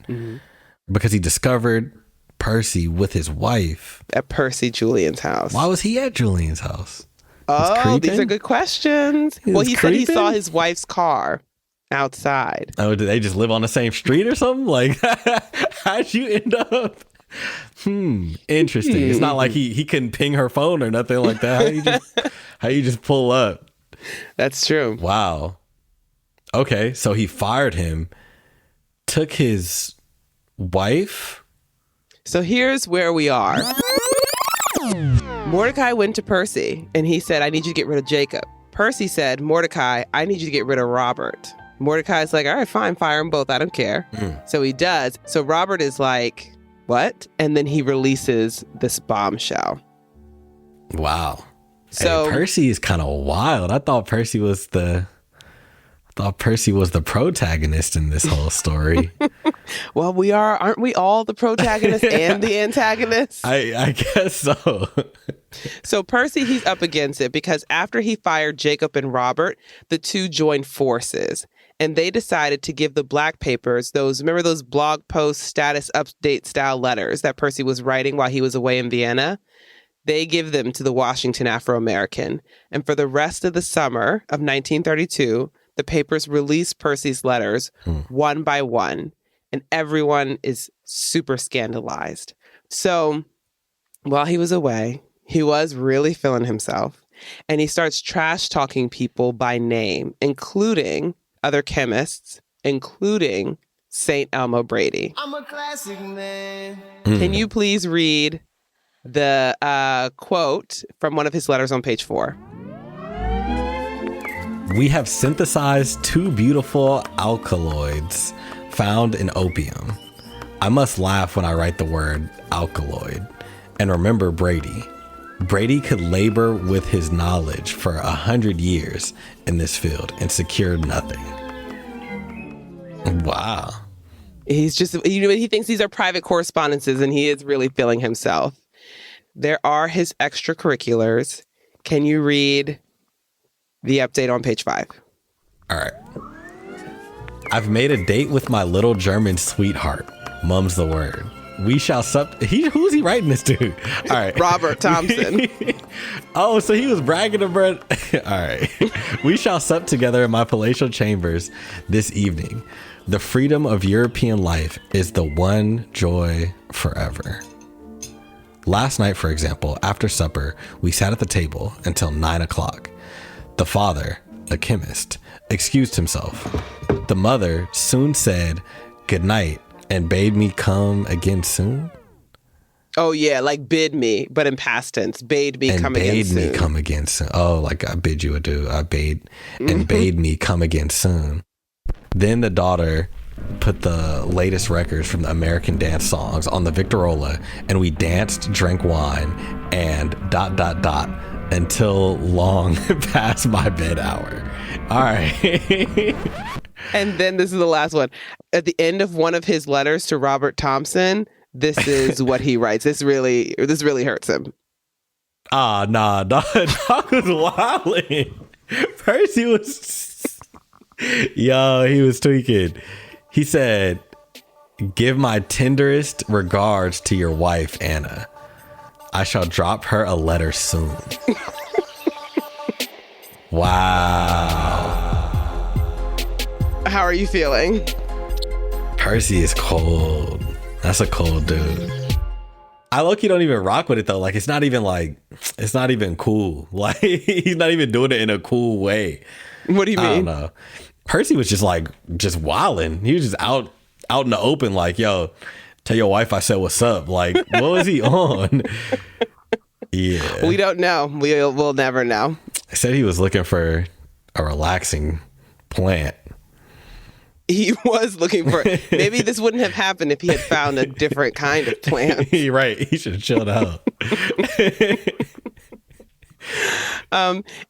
[SPEAKER 3] because he discovered Percy with his wife
[SPEAKER 1] at Percy Julian's house.
[SPEAKER 3] Why was he at Julian's house?
[SPEAKER 1] Oh, these are good questions. He said he saw his wife's car outside.
[SPEAKER 3] Oh, did they just live on the same street or something? Like, how'd you end up? Interesting. It's not like he couldn't ping her phone or nothing like that. How you just pull up?
[SPEAKER 1] That's true.
[SPEAKER 3] Wow. Okay, so he fired him took his wife.
[SPEAKER 1] So here's where we are. Mordecai went to Percy and he said, I need you to get rid of Jacob. Percy said, Mordecai, I need you to get rid of Robert. Mordecai's like, all right, fine, fire them both. I don't care. So he does. So Robert is like, what? And then he releases this bombshell.
[SPEAKER 3] Wow.
[SPEAKER 1] So
[SPEAKER 3] hey, Percy is kind of wild. I thought Percy was the protagonist in this whole story.
[SPEAKER 1] Well, aren't we all the protagonist and the antagonist?
[SPEAKER 3] I guess so.
[SPEAKER 1] So Percy, he's up against it because after he fired Jacob and Robert, the two joined forces and they decided to give the black papers remember those blog post status update style letters that Percy was writing while he was away in Vienna? They give them to the Washington Afro-American. And for the rest of the summer of 1932, the papers release Percy's letters one by one, and everyone is super scandalized. So while he was away, he was really feeling himself, and he starts trash talking people by name, including other chemists, including St. Elmo Brady.
[SPEAKER 7] I'm a classic man.
[SPEAKER 1] Can you please read the quote from one of his letters on page 4?
[SPEAKER 3] We have synthesized 2 beautiful alkaloids found in opium. I must laugh when I write the word alkaloid. And remember Brady. Brady could labor with his knowledge for 100 years in this field and secured nothing. Wow.
[SPEAKER 1] He's just, he thinks these are private correspondences and he is really feeling himself. There are his extracurriculars. Can you read the update on page 5?
[SPEAKER 3] All right. I've made a date with my little German sweetheart. Mum's the word. We shall sup. Who's he writing this to? All right.
[SPEAKER 1] Robert Thompson.
[SPEAKER 3] Oh, so he was bragging about. All right. We shall sup together in my palatial chambers this evening. The freedom of European life is the one joy forever. Last night, for example, after supper, we sat at the table until 9 o'clock. The father, a chemist, excused himself. The mother soon said good night and bade me come again soon.
[SPEAKER 1] Oh, yeah, like bid me, but in past tense. Bade me
[SPEAKER 3] and
[SPEAKER 1] come again soon.
[SPEAKER 3] Bade me come again soon. Oh, like I bid you adieu. I bade and bade me come again soon. Then the daughter put the latest records from the American dance songs on the Victrola, and we danced, drank wine, and ... until long past my bed hour. All right.
[SPEAKER 1] And then this is the last one. At the end of one of his letters to Robert Thompson, this is what he writes. This really hurts him.
[SPEAKER 3] Nah, dog was wilding. Percy was, he was tweaking. He said, give my tenderest regards to your wife, Anna. I shall drop her a letter soon. Wow.
[SPEAKER 1] How are you feeling?
[SPEAKER 3] Percy is cold. That's a cold dude. I low-key don't even rock with it though. Like it's not even cool. Like he's not even doing it in a cool way.
[SPEAKER 1] What do you mean?
[SPEAKER 3] I don't know. Percy was just wilding. He was just out in the open like, yo, tell your wife I said what's up. Like, what was he on? Yeah.
[SPEAKER 1] We don't know. We'll never know.
[SPEAKER 3] I said he was looking for a relaxing plant.
[SPEAKER 1] He was looking for, maybe this wouldn't have happened if he had found a different kind of plant.
[SPEAKER 3] Right. He should have chilled out.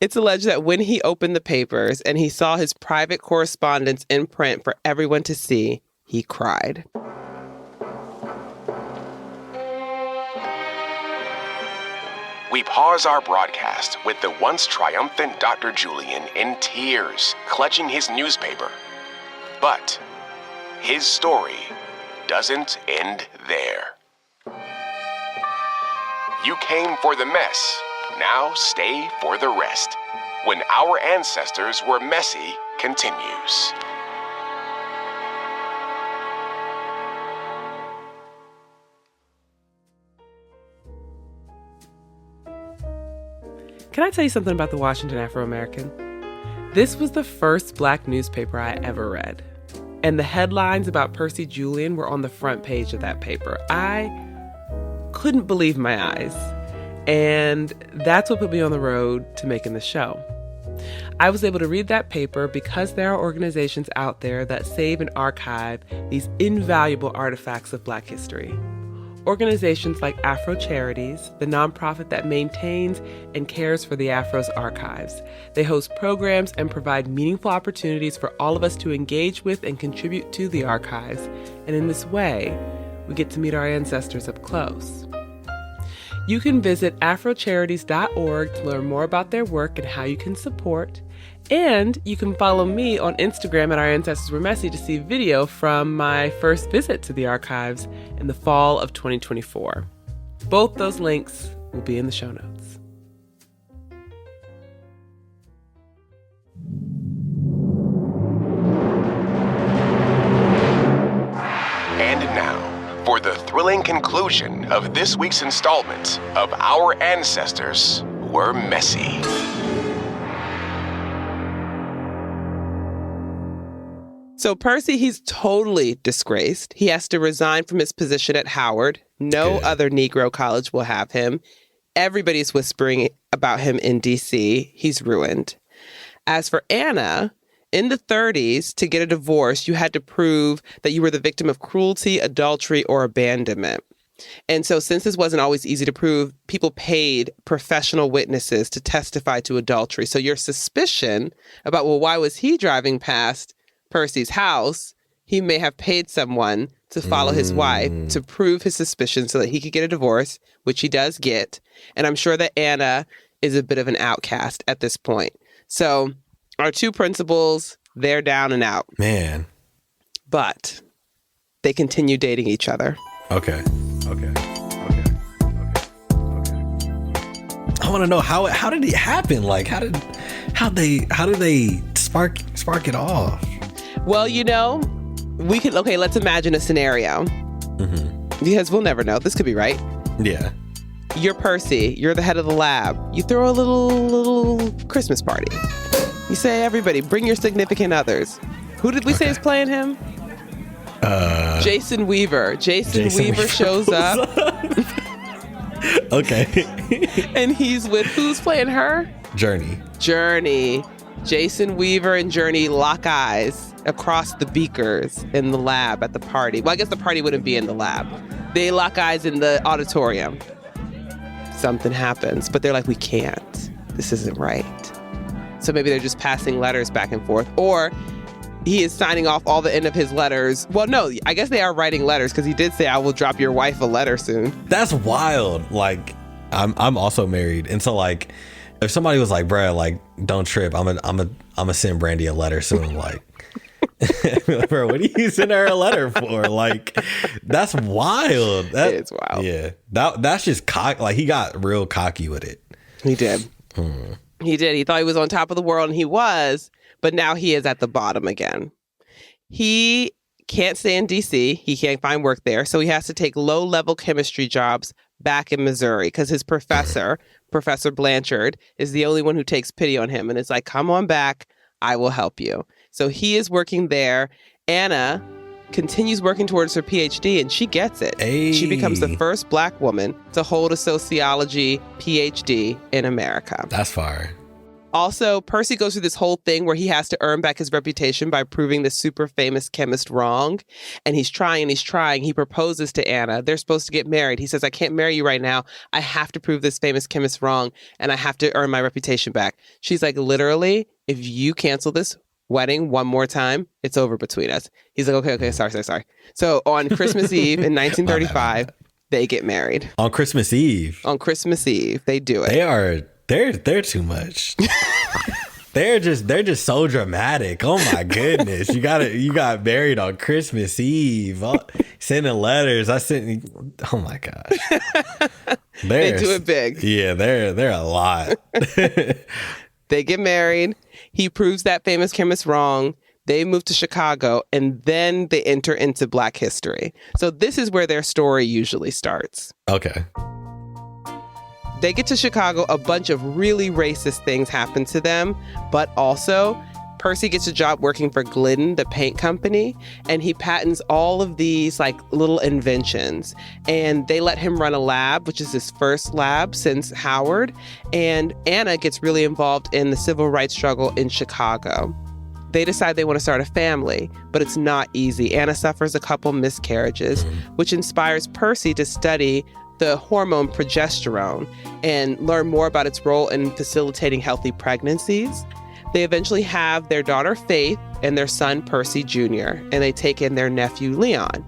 [SPEAKER 1] It's alleged that when he opened the papers and he saw his private correspondence in print for everyone to see, he cried.
[SPEAKER 2] We pause our broadcast with the once triumphant Dr. Julian in tears, clutching his newspaper. But his story doesn't end there. You came for the mess, now stay for the rest. When Our Ancestors Were Messy continues.
[SPEAKER 1] Can I tell you something about the Washington Afro-American? This was the first Black newspaper I ever read. And the headlines about Percy Julian were on the front page of that paper. I couldn't believe my eyes. And that's what put me on the road to making the show. I was able to read that paper because there are organizations out there that save and archive these invaluable artifacts of Black history. Organizations like Afro Charities, the nonprofit that maintains and cares for the Afro's archives. They host programs and provide meaningful opportunities for all of us to engage with and contribute to the archives. And in this way, we get to meet our ancestors up close. You can visit afrocharities.org to learn more about their work and how you can support. And you can follow me on Instagram at Our Ancestors Were Messy to see video from my first visit to the archives in the fall of 2024. Both those links will be in the show notes.
[SPEAKER 2] And now, for the thrilling conclusion of this week's installment of Our Ancestors Were Messy.
[SPEAKER 1] So Percy, he's totally disgraced. He has to resign from his position at Howard. No other Negro college will have him. Everybody's whispering about him in D.C. He's ruined. As for Anna, in the 30s, to get a divorce, you had to prove that you were the victim of cruelty, adultery, or abandonment. And so since this wasn't always easy to prove, people paid professional witnesses to testify to adultery. So your suspicion about, well, why was he driving past Percy's house? He may have paid someone to follow his wife to prove his suspicion so that he could get a divorce, which he does get. And I'm sure that Anna is a bit of an outcast at this point. So our two principals, they're down and out.
[SPEAKER 3] Man.
[SPEAKER 1] But they continue dating each other.
[SPEAKER 3] Okay. I want to know how did it happen? Like how did they spark it off?
[SPEAKER 1] Well, let's imagine a scenario. Because we'll never know. This could be right.
[SPEAKER 3] Yeah.
[SPEAKER 1] You're Percy. You're the head of the lab. You throw a little Christmas party. You say, everybody, bring your significant others. Who did we say is playing him? Jason Weaver. Jason Weaver shows up.
[SPEAKER 3] Okay.
[SPEAKER 1] And he's with, who's playing her?
[SPEAKER 3] Journey.
[SPEAKER 1] Jason Weaver and Journey lock eyes across the beakers in the lab at the party. Well, I guess the party wouldn't be in the lab. They lock eyes in the auditorium. Something happens, but they're like, we can't. This isn't right. So maybe they're just passing letters back and forth. Or he is signing off all the end of his letters. Well, no, I guess they are writing letters because he did say, I will drop your wife a letter soon.
[SPEAKER 3] That's wild. Like, I'm also married. And so, like, if somebody was like, bruh, like, don't trip, I'm a send Brandy a letter soon. Like, bro, what are you sending her a letter for? Like, that's wild.
[SPEAKER 1] It's wild.
[SPEAKER 3] Yeah. That's just cock. Like, he got real cocky with it.
[SPEAKER 1] He did. He did. He thought he was on top of the world, and he was, but now he is at the bottom again. He can't stay in D.C. He can't find work there, so he has to take low-level chemistry jobs back in Missouri because his professor, Professor Blanchard, is the only one who takes pity on him and is like, come on back, I will help you. So he is working there. Anna continues working towards her PhD, and she gets it.
[SPEAKER 3] Hey.
[SPEAKER 1] She becomes the first Black woman to hold a sociology PhD in America.
[SPEAKER 3] That's fire.
[SPEAKER 1] Also, Percy goes through this whole thing where he has to earn back his reputation by proving the super famous chemist wrong. And he's trying. He proposes to Anna. They're supposed to get married. He says, I can't marry you right now. I have to prove this famous chemist wrong, and I have to earn my reputation back. She's like, literally, if you cancel this wedding one more time, it's over between us. He's like, okay, sorry. So on Christmas Eve in 1935, they get married.
[SPEAKER 3] On Christmas Eve?
[SPEAKER 1] On Christmas Eve, they do it.
[SPEAKER 3] They're too much. They're just so dramatic. Oh my goodness. You got married on Christmas Eve. Sending letters. Oh my gosh.
[SPEAKER 1] They do it big.
[SPEAKER 3] Yeah, they're a lot.
[SPEAKER 1] They get married. He proves that famous chemist wrong. They move to Chicago, and then they enter into Black history. So this is where their story usually starts.
[SPEAKER 3] Okay.
[SPEAKER 1] They get to Chicago, a bunch of really racist things happen to them, but also Percy gets a job working for Glidden, the paint company, and he patents all of these like little inventions. And they let him run a lab, which is his first lab since Howard. And Anna gets really involved in the civil rights struggle in Chicago. They decide they want to start a family, but it's not easy. Anna suffers a couple miscarriages, which inspires Percy to study the hormone progesterone and learn more about its role in facilitating healthy pregnancies. They eventually have their daughter Faith and their son Percy Jr., and they take in their nephew Leon.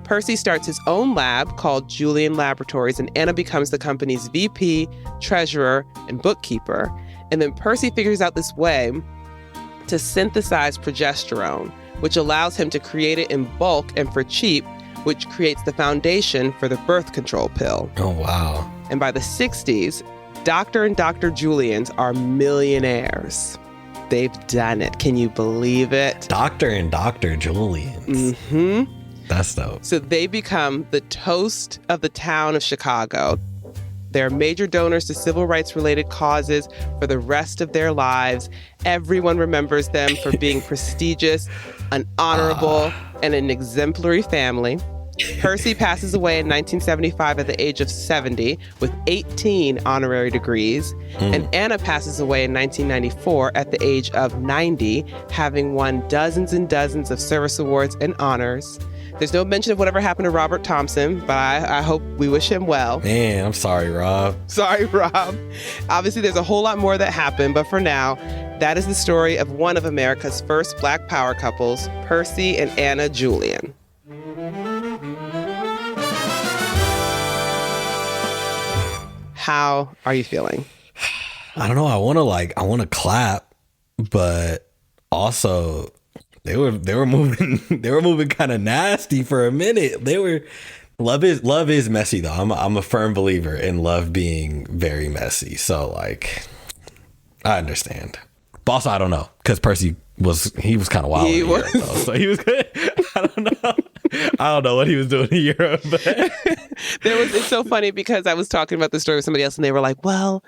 [SPEAKER 1] Percy starts his own lab called Julian Laboratories, and Anna becomes the company's VP, treasurer, and bookkeeper. And then Percy figures out this way to synthesize progesterone, which allows him to create it in bulk and for cheap, which creates the foundation for the birth control pill.
[SPEAKER 3] Oh, wow.
[SPEAKER 1] And by the 60s, Dr. and Dr. Julians are millionaires. They've done it. Can you believe it?
[SPEAKER 3] Dr. and Dr. Julians.
[SPEAKER 1] Mm-hmm.
[SPEAKER 3] That's dope.
[SPEAKER 1] So they become the toast of the town of Chicago. They're major donors to civil rights related causes for the rest of their lives. Everyone remembers them for being prestigious, an honorable, and an exemplary family. Percy passes away in 1975 at the age of 70 with 18 honorary degrees. And Anna passes away in 1994 at the age of 90, having won dozens and dozens of service awards and honors. There's no mention of whatever happened to Robert Thompson, but I hope we wish him well.
[SPEAKER 3] Man, I'm sorry, Rob.
[SPEAKER 1] Sorry, Rob. Obviously, there's a whole lot more that happened, but for now, that is the story of one of America's first Black power couples, Percy and Anna Julian. How are you feeling?
[SPEAKER 3] I don't know. I want to clap, but also they were moving kind of nasty for a minute. Love is messy though. I'm a firm believer in love being very messy. So like, I understand. But also I don't know, because Percy was kind of wild in Europe, though, so he was good. I don't know what he was doing in Europe. But.
[SPEAKER 1] It's so funny because I was talking about the story with somebody else and they were like, well,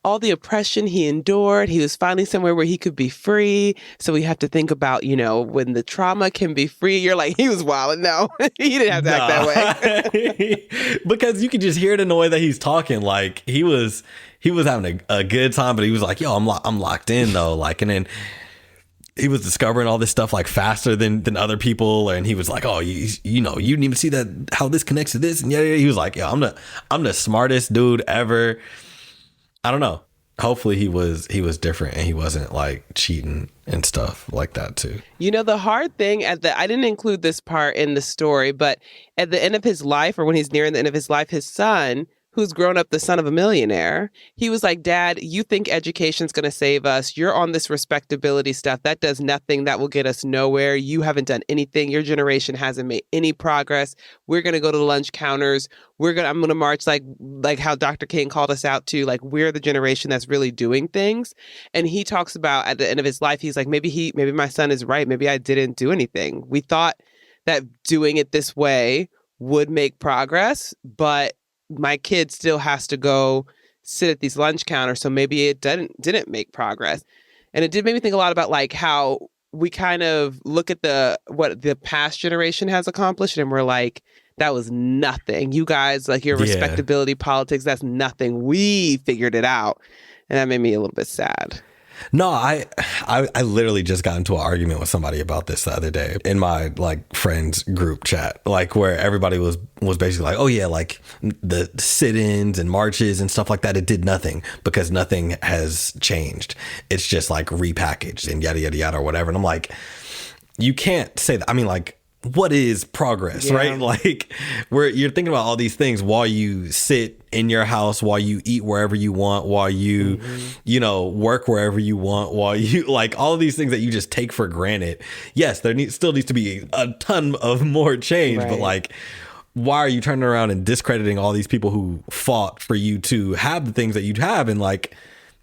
[SPEAKER 1] all the oppression he endured, he was finally somewhere where he could be free. So we have to think about, when the trauma can be free. You're like, he was wild. No, he didn't have to act that way.
[SPEAKER 3] Because you could just hear it in the way that he's talking. Like he was having a good time, but he was like, yo, I'm locked in though. Like, and then he was discovering all this stuff like faster than other people, and he was like, "Oh, you didn't even see that how this connects to this." And yeah, he was like, "Yeah, I'm the smartest dude ever." I don't know. Hopefully, he was different, and he wasn't like cheating and stuff like that too.
[SPEAKER 1] The hard thing I didn't include this part in the story, but at the end of his life, or when he's nearing the end of his life, his son, who's grown up the son of a millionaire, he was like, Dad, you think education's going to save us. You're on this respectability stuff. That does nothing. That will get us nowhere. You haven't done anything. Your generation hasn't made any progress. We're going to go to the lunch counters. I'm going to march like how Dr. King called us out to, like, we're the generation that's really doing things. And he talks about at the end of his life, he's like, maybe my son is right. Maybe I didn't do anything. We thought that doing it this way would make progress, but my kid still has to go sit at these lunch counters, so maybe it didn't make progress. And it did make me think a lot about like how we kind of look at what the past generation has accomplished, and we're like, that was nothing. You guys, like your respectability politics, that's nothing. We figured it out. And that made me a little bit sad.
[SPEAKER 3] No, I literally just got into an argument with somebody about this the other day in my like friends group chat, like where everybody was basically like, oh yeah, like the sit-ins and marches and stuff like that, it did nothing because nothing has changed. It's just like repackaged and yada yada yada or whatever. And I'm like, you can't say that. I mean, like, what is progress, right? Like you're thinking about all these things while you sit in your house, while you eat wherever you want, while you, work wherever you want, while you like all of these things that you just take for granted. Yes, still needs to be a ton of more change, but like, why are you turning around and discrediting all these people who fought for you to have the things that you have? And like,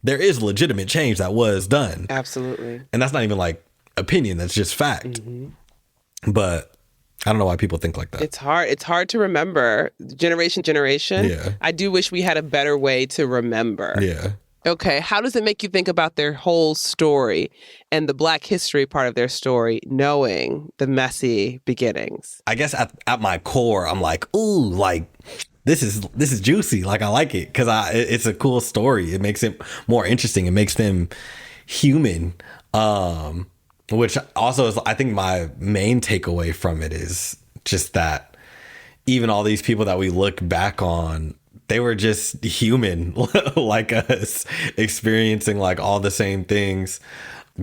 [SPEAKER 3] there is legitimate change that was done.
[SPEAKER 1] Absolutely.
[SPEAKER 3] And that's not even like opinion. That's just fact. But I don't know why people think like that.
[SPEAKER 1] It's hard to remember generation.
[SPEAKER 3] Yeah.
[SPEAKER 1] I do wish we had a better way to remember.
[SPEAKER 3] Yeah.
[SPEAKER 1] Okay, how does it make you think about their whole story and the Black history part of their story, knowing the messy beginnings?
[SPEAKER 3] I guess at my core, I'm like, ooh, like this is juicy. Like I like it because it's a cool story. It makes it more interesting. It makes them human. Which also is, I think, my main takeaway from it is just that even all these people that we look back on, they were just human like us, experiencing like all the same things,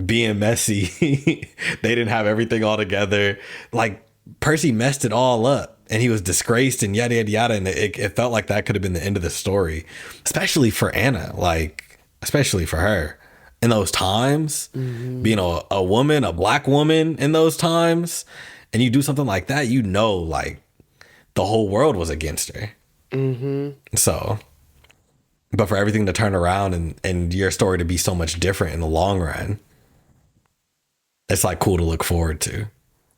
[SPEAKER 3] being messy. They didn't have everything all together. Like Percy messed it all up and he was disgraced and yada, yada, yada. And it felt like that could have been the end of the story, especially for Anna, like especially for her in those times, being a woman, a Black woman in those times. And you do something like that, you know, like the whole world was against her. So, but for everything to turn around and your story to be so much different in the long run, it's like cool to look forward to.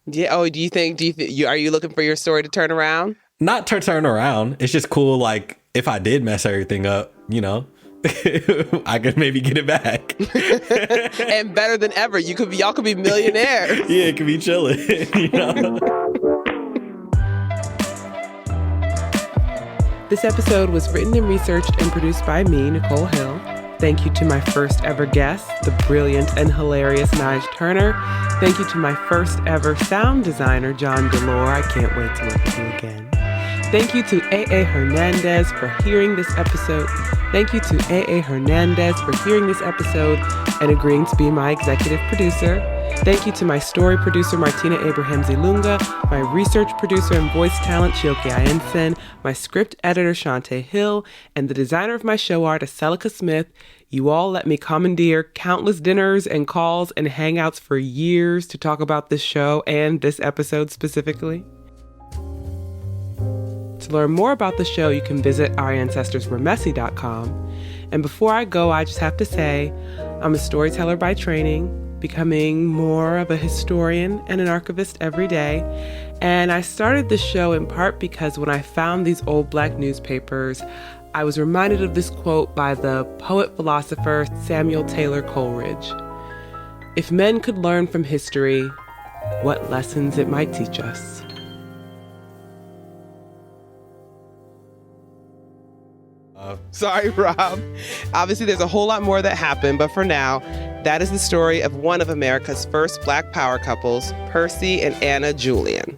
[SPEAKER 1] Yeah. Oh, do you think are you looking for your story to turn around?
[SPEAKER 3] Not to turn around. It's just cool. Like if I did mess everything up, you know, I could maybe get it back.
[SPEAKER 1] And better than ever. Y'all could be millionaires.
[SPEAKER 3] Yeah, it could be chilling. You know?
[SPEAKER 1] This episode was written and researched and produced by me, Nichole Hill. Thank you to my first ever guest, the brilliant and hilarious Nygel Turner. Thank you to my first ever sound designer, John Delore. I can't wait to work with you again. Thank you to A.A. Hernandez for hearing this episode. Thank you to A.A. Hernandez for hearing this episode and agreeing to be my executive producer. Thank you to my story producer, Martina Abraham Zilunga, my research producer and voice talent, Chioke Ayensen, my script editor, Shante Hill, and the designer of my show art, Aselika Smith. You all let me commandeer countless dinners and calls and hangouts for years to talk about this show and this episode specifically. To learn more about the show, you can visit ourancestorsweremessy.com. And before I go, I just have to say, I'm a storyteller by training, becoming more of a historian and an archivist every day. And I started the show in part because when I found these old Black newspapers, I was reminded of this quote by the poet-philosopher Samuel Taylor Coleridge. If men could learn from history, what lessons it might teach us. Sorry, Rob. Obviously, there's a whole lot more that happened, but for now, that is the story of one of America's first Black power couples, Percy and Anna Julian.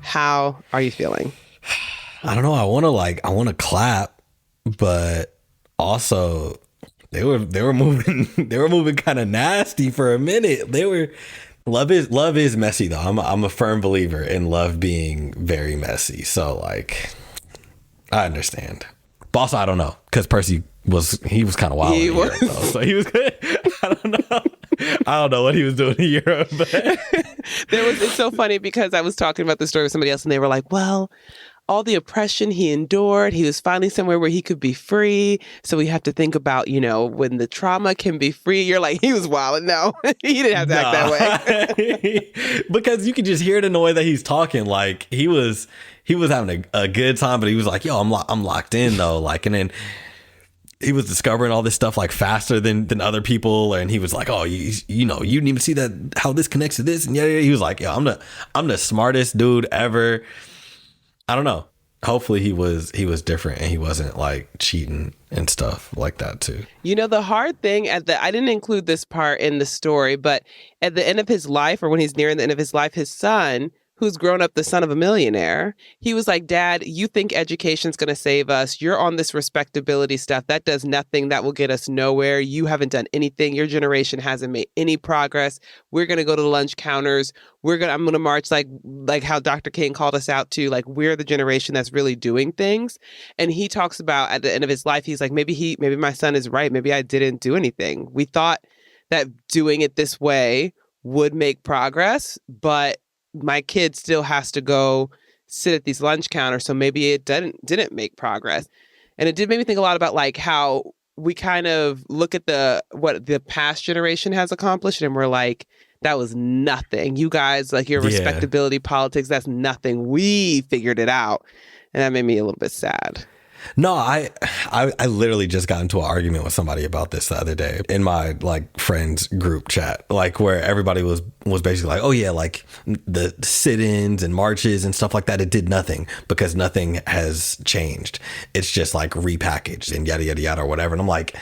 [SPEAKER 1] How are you feeling?
[SPEAKER 3] I don't know. I want to clap, but also they were moving kind of nasty for a minute. Love is messy though. I'm a firm believer in love being very messy. So like, I understand. But also I don't know because Percy was kind of wild.
[SPEAKER 1] He was.
[SPEAKER 3] Europe, though, so he was good. I don't know what he was doing in Europe. But.
[SPEAKER 1] It's so funny because I was talking about the story with somebody else and they were like, well, all the oppression he endured, he was finally somewhere where he could be free. So we have to think about, when the trauma can be free. You're like, he was wild. No, he didn't have to act that way.
[SPEAKER 3] Because you can just hear the way that he's talking. Like he was having a good time, but he was like, yo, I'm locked in though. Like, and then he was discovering all this stuff like faster than other people. And he was like, oh, you didn't even see that, how this connects to this. And yeah, he was like, yo, I'm the smartest dude ever. I don't know. Hopefully he was different and he wasn't like cheating and stuff like that too.
[SPEAKER 1] The hard thing I didn't include this part in the story, but at the end of his life, or when he's nearing the end of his life, his son, who's grown up the son of a millionaire, he was like, Dad, you think education's going to save us. You're on this respectability stuff. That does nothing. That will get us nowhere. You haven't done anything. Your generation hasn't made any progress. We're going to go to the lunch counters. I'm going to march like how Dr. King called us out to, like, we're the generation that's really doing things. And he talks about at the end of his life, he's like, maybe my son is right. Maybe I didn't do anything. We thought that doing it this way would make progress, but my kid still has to go sit at these lunch counters, so maybe it didn't make progress. And it did make me think a lot about like how we kind of look at what the past generation has accomplished, and we're like, that was nothing. You guys, like your respectability politics, that's nothing. We figured it out. And that made me a little bit sad.
[SPEAKER 3] No, I literally just got into an argument with somebody about this the other day in my like friends group chat, like where everybody was basically like, oh yeah, like the sit-ins and marches and stuff like that, it did nothing because nothing has changed. It's just like repackaged and yada yada yada or whatever. And I'm like,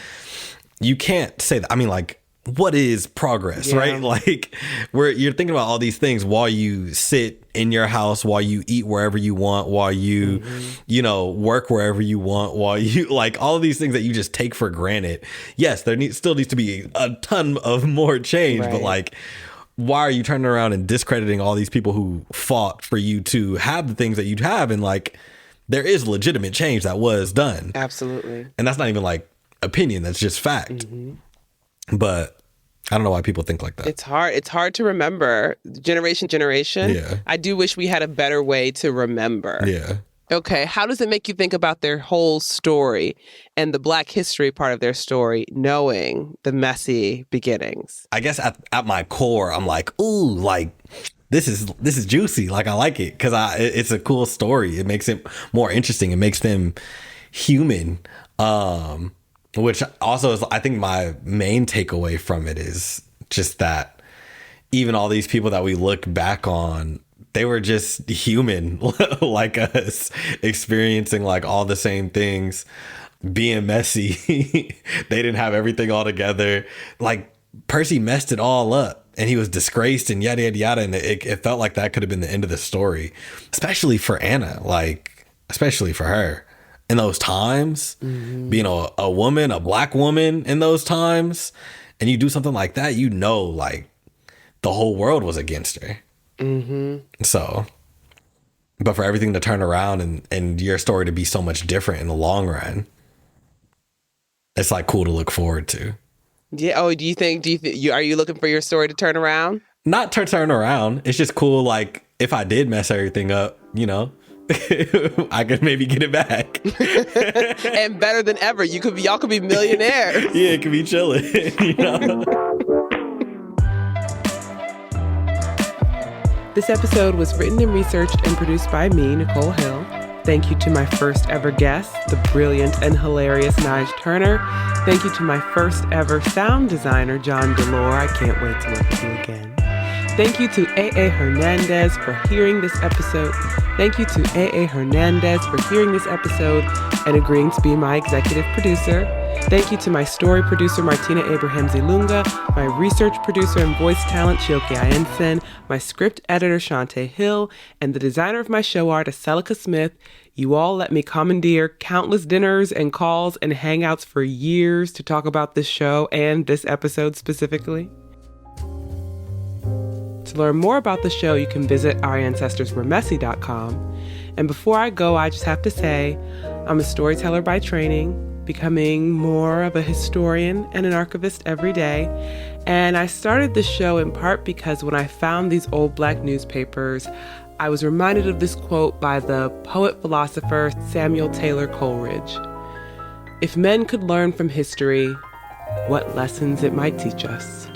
[SPEAKER 3] you can't say that. I mean, like, what is progress, right? Like, you're thinking about all these things while you sit in your house, while you eat wherever you want, while you, you know, work wherever you want, while you, like, all of these things that you just take for granted. Yes, still needs to be a ton of more change, but like, why are you turning around and discrediting all these people who fought for you to have the things that you have? And like, there is legitimate change that was done.
[SPEAKER 1] Absolutely.
[SPEAKER 3] And that's not even like opinion, that's just fact. But I don't know why people think like that.
[SPEAKER 1] It's hard to remember generation.
[SPEAKER 3] Yeah.
[SPEAKER 1] I do wish we had a better way to remember.
[SPEAKER 3] Yeah.
[SPEAKER 1] Okay, how does it make you think about their whole story and the Black history part of their story, knowing the messy beginnings?
[SPEAKER 3] I guess at my core, I'm like, ooh, like this is juicy. Like I like it because it's a cool story. It makes it more interesting. It makes them human. Which also is, I think, my main takeaway from it is just that even all these people that we look back on, they were just human like us, experiencing like all the same things, being messy. They didn't have everything all together. Like Percy messed it all up and he was disgraced and yada, yada, yada. And it felt like that could have been the end of the story, especially for Anna, like especially for her. In those times, being a woman, a Black woman in those times, and you do something like that, you know, like the whole world was against her. So, but for everything to turn around and your story to be so much different in the long run, it's like cool to look forward to.
[SPEAKER 1] Yeah. Oh, do you think are you looking for your story to turn around?
[SPEAKER 3] Not to turn around. It's just cool. Like if I did mess everything up, you know, I could maybe get it back.
[SPEAKER 1] And better than ever. Y'all could be millionaires.
[SPEAKER 3] Yeah, it could be chilling, you know?
[SPEAKER 1] This episode was written and researched and produced by me, Nichole Hill. Thank you to my first ever guest, the brilliant and hilarious Nygel Turner. Thank you to my first ever sound designer, John Delore. I can't wait to work with you again. Thank you to A.A. Hernandez for hearing this episode. Thank you to A.A. Hernandez for hearing this episode and agreeing to be my executive producer. Thank you to my story producer, Martina Abraham Zilunga, my research producer and voice talent, Chioke Ayensen, my script editor, Shante Hill, and the designer of my show art, Aselika Smith. You all let me commandeer countless dinners and calls and hangouts for years to talk about this show and this episode specifically. To learn more about the show, you can visit ourancestorsweremessy.com. And before I go, I just have to say, I'm a storyteller by training, becoming more of a historian and an archivist every day. And I started this show in part because when I found these old Black newspapers, I was reminded of this quote by the poet-philosopher Samuel Taylor Coleridge. If men could learn from history, what lessons it might teach us.